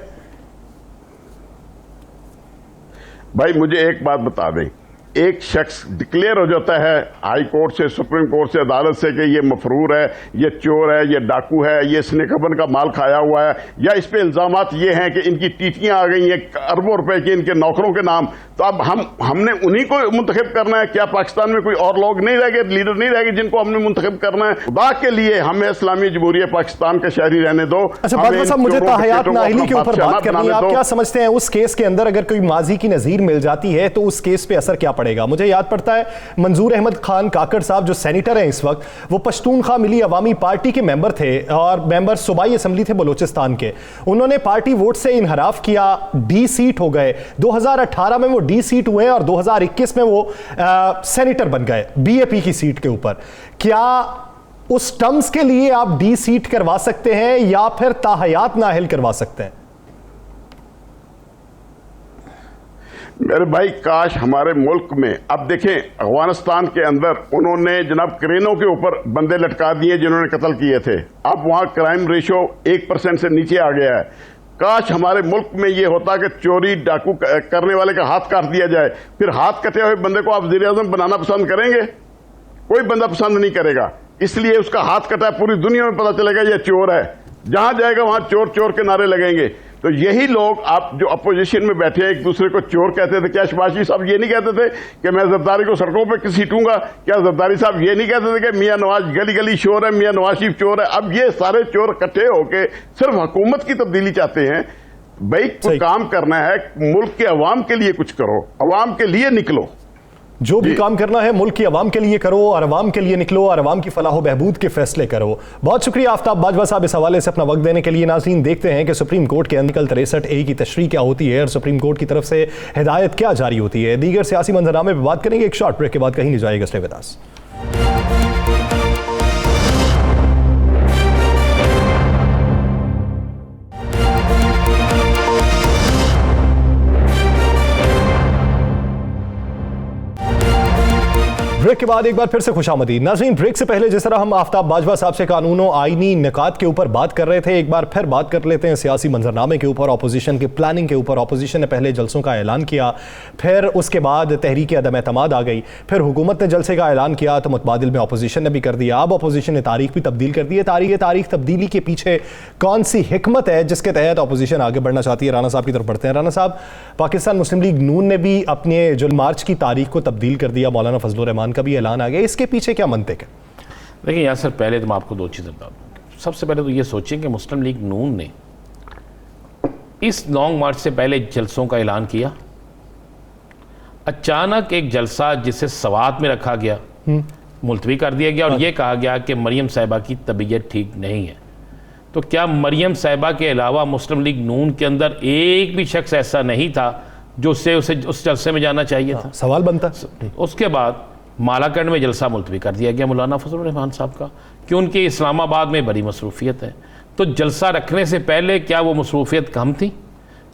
भाई मुझे एक बात बता दें, एक शख्स डिक्लेयर हो जाता है हाई कोर्ट से, सुप्रीम कोर्ट से, अदालत से कि ये मफरूर है, ये चोर है, ये डाकू है, ये इसने खबन का माल खाया हुआ है, या इस पे इल्जामात ये हैं कि इनकी टीटियां आ गई हैं अरबों रुपए की इनके नौकरों के नाम, तो अब हमने उन्हीं को मुंतखब करना है? क्या पाकिस्तान में कोई और लोग नहीं रह गए, लीडर नहीं रह गए जिनको हमने मुंतखब करना है? खुदा के लिए हमें इस्लामी जमहूरिया पाकिस्तान के शहरी रहने दो। अच्छा बाजवा साहब, मुझे ताहयात नाअहली के ऊपर बात करनी है। आप क्या समझते हैं उस केस के अंदर अगर कोई माजी की नजीर मिल जाती है तो उस केस पे असर क्या पड़ेगा। मुझे याद पड़ता है मंजूर अहमद खान काकड़ साहब जो सेनेटर हैं इस वक्त, वो पश्तूनख्वा मिली अवामी पार्टी के मेंबर थे और मेंबर सूबाई असम्बली थे बलूचिस्तान के। उन्होंने पार्टी वोट से इनहराफ किया, डी सीट हो गए, 2018 में वो डी सीट हुए और 2021 में वो सेनेटर बन गए बीएपी की सीट के ऊपर। क्या उस टर्म्स के लिए आप डी सीट करवा सकते हैं या फिर ताहयात नाअहल करवा सकते हैं? मेरे भाई, काश हमारे मुल्क में, अब देखें अफगानिस्तान के अंदर उन्होंने जनाब क्रेनों के ऊपर बंदे लटका दिए जिन्होंने कत्ल किए थे। अब वहां क्राइम रेशो 1% से नीचे आ गया है। काश हमारे मुल्क में यह होता कि चोरी डाकू करने वाले का हाथ काट दिया जाए, फिर हाथ कटे हुए बंदे को आप वज़ीर-ए-आज़म बनाना पसंद करेंगे? कोई बंदा पसंद नहीं करेगा, इसलिए उसका हाथ कटा है, पूरी दुनिया में पता चलेगा यह चोर है, जहां जाएगा वहां चोर चोर के नारे लगेंगे। तो यही लोग आप जो अपोजिशन में बैठे हैं एक दूसरे को चोर कहते थे। क्या शबाशी साहब ये नहीं कहते थे कि मैं जरदारी को सड़कों पर घसीटूंगा? क्या जरदारी साहब ये नहीं कहते थे कि मियां नवाज गली गली शोर है, मियां नवाज शरीफ चोर है? अब ये सारे चोर इकट्ठे होकर सिर्फ हुकूमत की तब्दीली चाहते हैं। भाई कुछ काम करना है, मुल्क के अवाम के लिए कुछ करो, अवाम के लिए निकलो। जो भी काम करना है मुल्क की आवाम के लिए करो और आवाम के लिए निकलो और आवाम की फलाह व बहबूद के फैसले करो। बहुत शुक्रिया आफ्ताब बाजवा साहब इस हवाले से अपना वक्त देने के लिए। नाज़रीन, देखते हैं कि सुप्रीम कोर्ट के आर्टिकल 63A की तशरीह क्या होती है और सुप्रीम कोर्ट की तरफ से हिदायत क्या जारी होती है। दीगर सियासी मंजरनामे पर बात करेंगे एक शॉर्ट ब्रेक के बाद। कहीं नहीं जाएगा, स्टे विद अस। ब्रेक के बाद एक बार फिर से खुशामदीद। नाज़रीन, ब्रेक से पहले जिस तरह हम आफ्ताब बाजवा साहब से कानूनों आईनी निकात के ऊपर बात कर रहे थे, एक बार फिर बात कर लेते हैं सियासी मंजरनामे के ऊपर, अपोजिशन की प्लानिंग के ऊपर। अपोजिशन ने पहले जलसों का ऐलान किया, फिर उसके बाद तहरीक अदम एतमाद आ गई, फिर हुकूमत ने जलसे का ऐलान किया तो मुतबादिल में अपोजिशन ने भी कर दिया। अब अपोजिशन ने तारीख भी तब्दील कर दी है। तारीख तब्दीली के पीछे कौन सी हिकमत है जिसके तहत अपोजिशन आगे बढ़ना चाहती है? राना साहब की तरफ बढ़ते हैं। राना साहब, पाकिस्तान मुस्लिम लीग नून ने भी अपने जो मार्च की तारीख को तब्दील कर दिया, मौलाना फजलुर रहमान का भी ऐलान आ गया, इसके पीछे क्या मंतिक है? देखिए यार सर, पहले तो मैं आपको दो चीज़ें बता दूँ। सबसे पहले तो ये सोचें कि मुस्लिम लीग नून ने इस लॉन्ग मार्च से पहले जलसों का ऐलान किया। अचानक एक जलसा जिसे सवात में रखा गया मुलतवी कर दिया गया और ये कहा गया कि मरियम साहिबा की तबीयत ठीक नहीं है। तो क्या मरियम साहिबा के अलावा मुस्लिम लीग नून के अंदर एक भी शख्स ऐसा नहीं था जो उसे उस जलसे में जाना चाहिए था? सवाल बनता। उसके बाद मालाकंड में जलसा मुलतवी कर दिया गया मौलाना फजलुर रहमान साहब का कि उनकी इस्लामाबाद में बड़ी मसरूफियत है। तो जलसा रखने से पहले क्या वो मसरूफियत कम थी?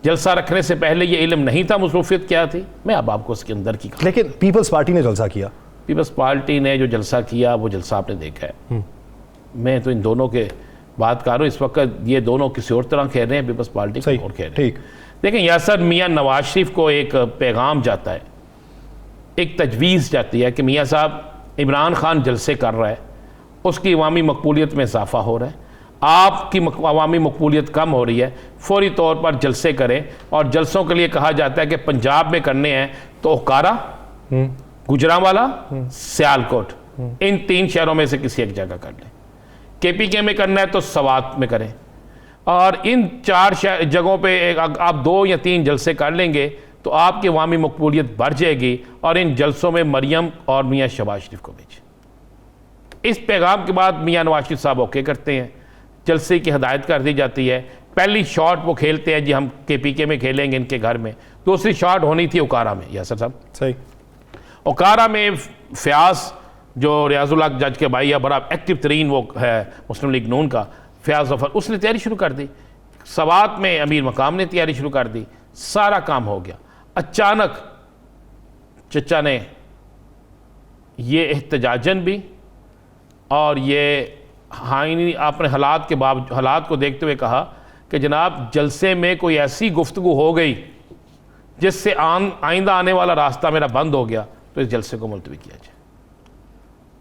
जलसा रखने से पहले ये इल्म नहीं था मसरूफियत क्या थी? मैं अब आपको उसके अंदर की, लेकिन पीपल्स पार्टी ने जलसा किया। पीपल्स पार्टी ने जो जलसा किया वो जलसा आपने देखा है। मैं तो इन दोनों के बात कर रहा हूँ। इस वक्त ये दोनों किसी और तरह कह रहे हैं, पीपल्स पार्टी की और कह रहे हैं। ठीक, देखें यासर, मियाँ नवाज शरीफ को एक पैगाम जाता है, एक तजवीज़ जाती है कि मियाँ साहब इमरान खान जलसे कर रहा है, उसकी अवामी मकबूलियत में इजाफा हो रहा है, आपकी अवामी मकबूलियत कम हो रही है, फौरी तौर पर जलसे करें। और जलसों के लिए कहा जाता है कि पंजाब में करने हैं तो ओकारा, गुजरांवाला, सियालकोट, इन 3 शहरों में से किसी एक जगह कर लें। KPK में करना है तो सवात में करें। और इन 4 जगहों पे आप 2 या 3 जलसे कर लेंगे तो आपकी अवामी मकबूलियत बढ़ जाएगी। और इन जलसों में मरियम और मियाँ शहबाज शरीफ को भेजें। इस पैगाम के बाद मियाँ नवाज शरीफ साहब ओके करते हैं, जलसे की हदायत कर दी जाती है। पहली शॉट वो खेलते हैं जी हम KPK में खेलेंगे इनके घर में, दूसरी शॉट होनी थी ओकारा में। यासर साहब, सही, ओकारा में फयाज जो रियाजुल हक जज के भाई है, बड़ा एक्टिव तरीन वो है मुस्लिम लीग नून का, फयाज जफर, उसने तैयारी शुरू कर दी। सवात में अमीर मकाम ने तैयारी शुरू कर दी, सारा काम हो गया। अचानक चचा ने ये एहतजाजन भी और ये हाइनी अपने हालात को देखते हुए कहा कि जनाब जलसे में कोई ऐसी गुफ्तगू हो गई जिससे आइंदा आने वाला रास्ता मेरा बंद हो गया, तो इस जलसे को मुलतवी किया जाए।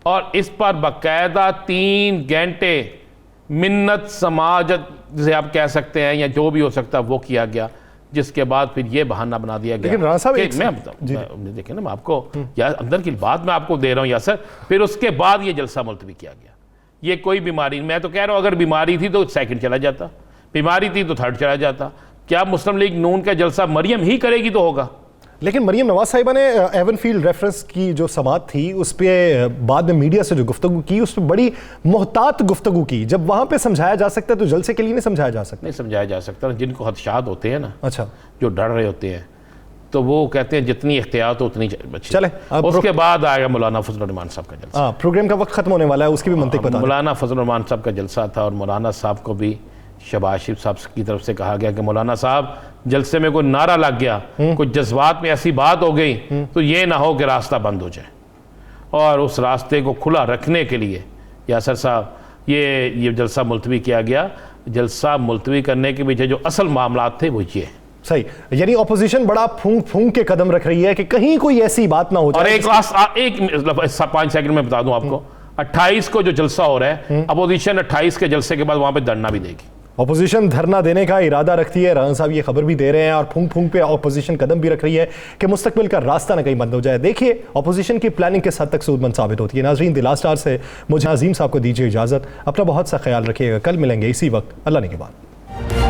और इस पर बाकायदा 3 घंटे मिन्नत समाजत जिसे आप कह सकते हैं या जो भी हो सकता है वो किया गया, जिसके बाद फिर ये बहाना बना दिया गया। लेकिन राणा साहब, मैं देखें ना, मैं आपको या अंदर की बात मैं आपको दे रहा हूँ यासर। फिर उसके बाद ये जलसा मुलतवी किया गया। ये कोई बीमारी, मैं तो कह रहा हूँ अगर बीमारी थी तो 2nd चला जाता, बीमारी थी तो 3rd चला जाता। क्या मुस्लिम लीग नून का जलसा मरियम ही करेगी तो होगा? लेकिन मरीम नवाज साहिबा ने एवनफील्ड रेफरेंस की जो समाअत थी उस पर बाद में मीडिया से जो गुफ्तगू की उस पर बड़ी मोहतात गुफ्तगू की। जब वहां पे समझाया जा सकता है तो जलसे के लिए नहीं समझाया जा सकता? नहीं समझाया जा सकता। जिनको खदशात होते हैं ना, अच्छा, जो डर रहे होते हैं, तो वो कहते हैं जितनी एहतियात हो उतनी अच्छी। चले उसके बाद आएगा मौलाना फजल रहमान साहब का जलसा। प्रोग्राम का वक्त खत्म होने वाला है, उसकी भी मंतिक बता। मौलाना फजल रहमान साहब का जलसा था और मौलाना साहब को भी शहबाज शरीफ साहब की तरफ से कहा गया कि मौलाना साहब जलसे में कोई नारा लग गया, कुछ जज्बात में ऐसी बात हो गई तो ये ना हो कि रास्ता बंद हो जाए। और उस रास्ते को खुला रखने के लिए यासर साहब ये जलसा मुलतवी किया गया। जलसा मुलतवी करने के पीछे जो असल मामला थे वो ये। सही, यानी ऑपोजिशन बड़ा फूंक के कदम रख रही है कि कहीं कोई ऐसी बात ना हो जाए। और एक 5 सेकंड में बता दूं आपको, 28 को जो जलसा हो रहा है, अपोजिशन 28 के जलसे के बाद वहां पे धरना भी देगी। ऑपोजिशन धरना देने का इरादा रखती है, राना साहब ये खबर भी दे रहे हैं, और फूंक पे ऑपोजिशन कदम भी रख रही है कि मुस्तकबिल का रास्ता ना कहीं बंद हो जाए। देखिए ऑपोजिशन की प्लानिंग किस हद तक सूदमंद साबित होती है। नाज़रीन, द लास्ट आवर से मुझे अजीम साहब को दीजिए इजाज़त। अपना बहुत सा ख्याल रखिएगा। कल मिलेंगे इसी वक्त, अल्लाह ने के बाद।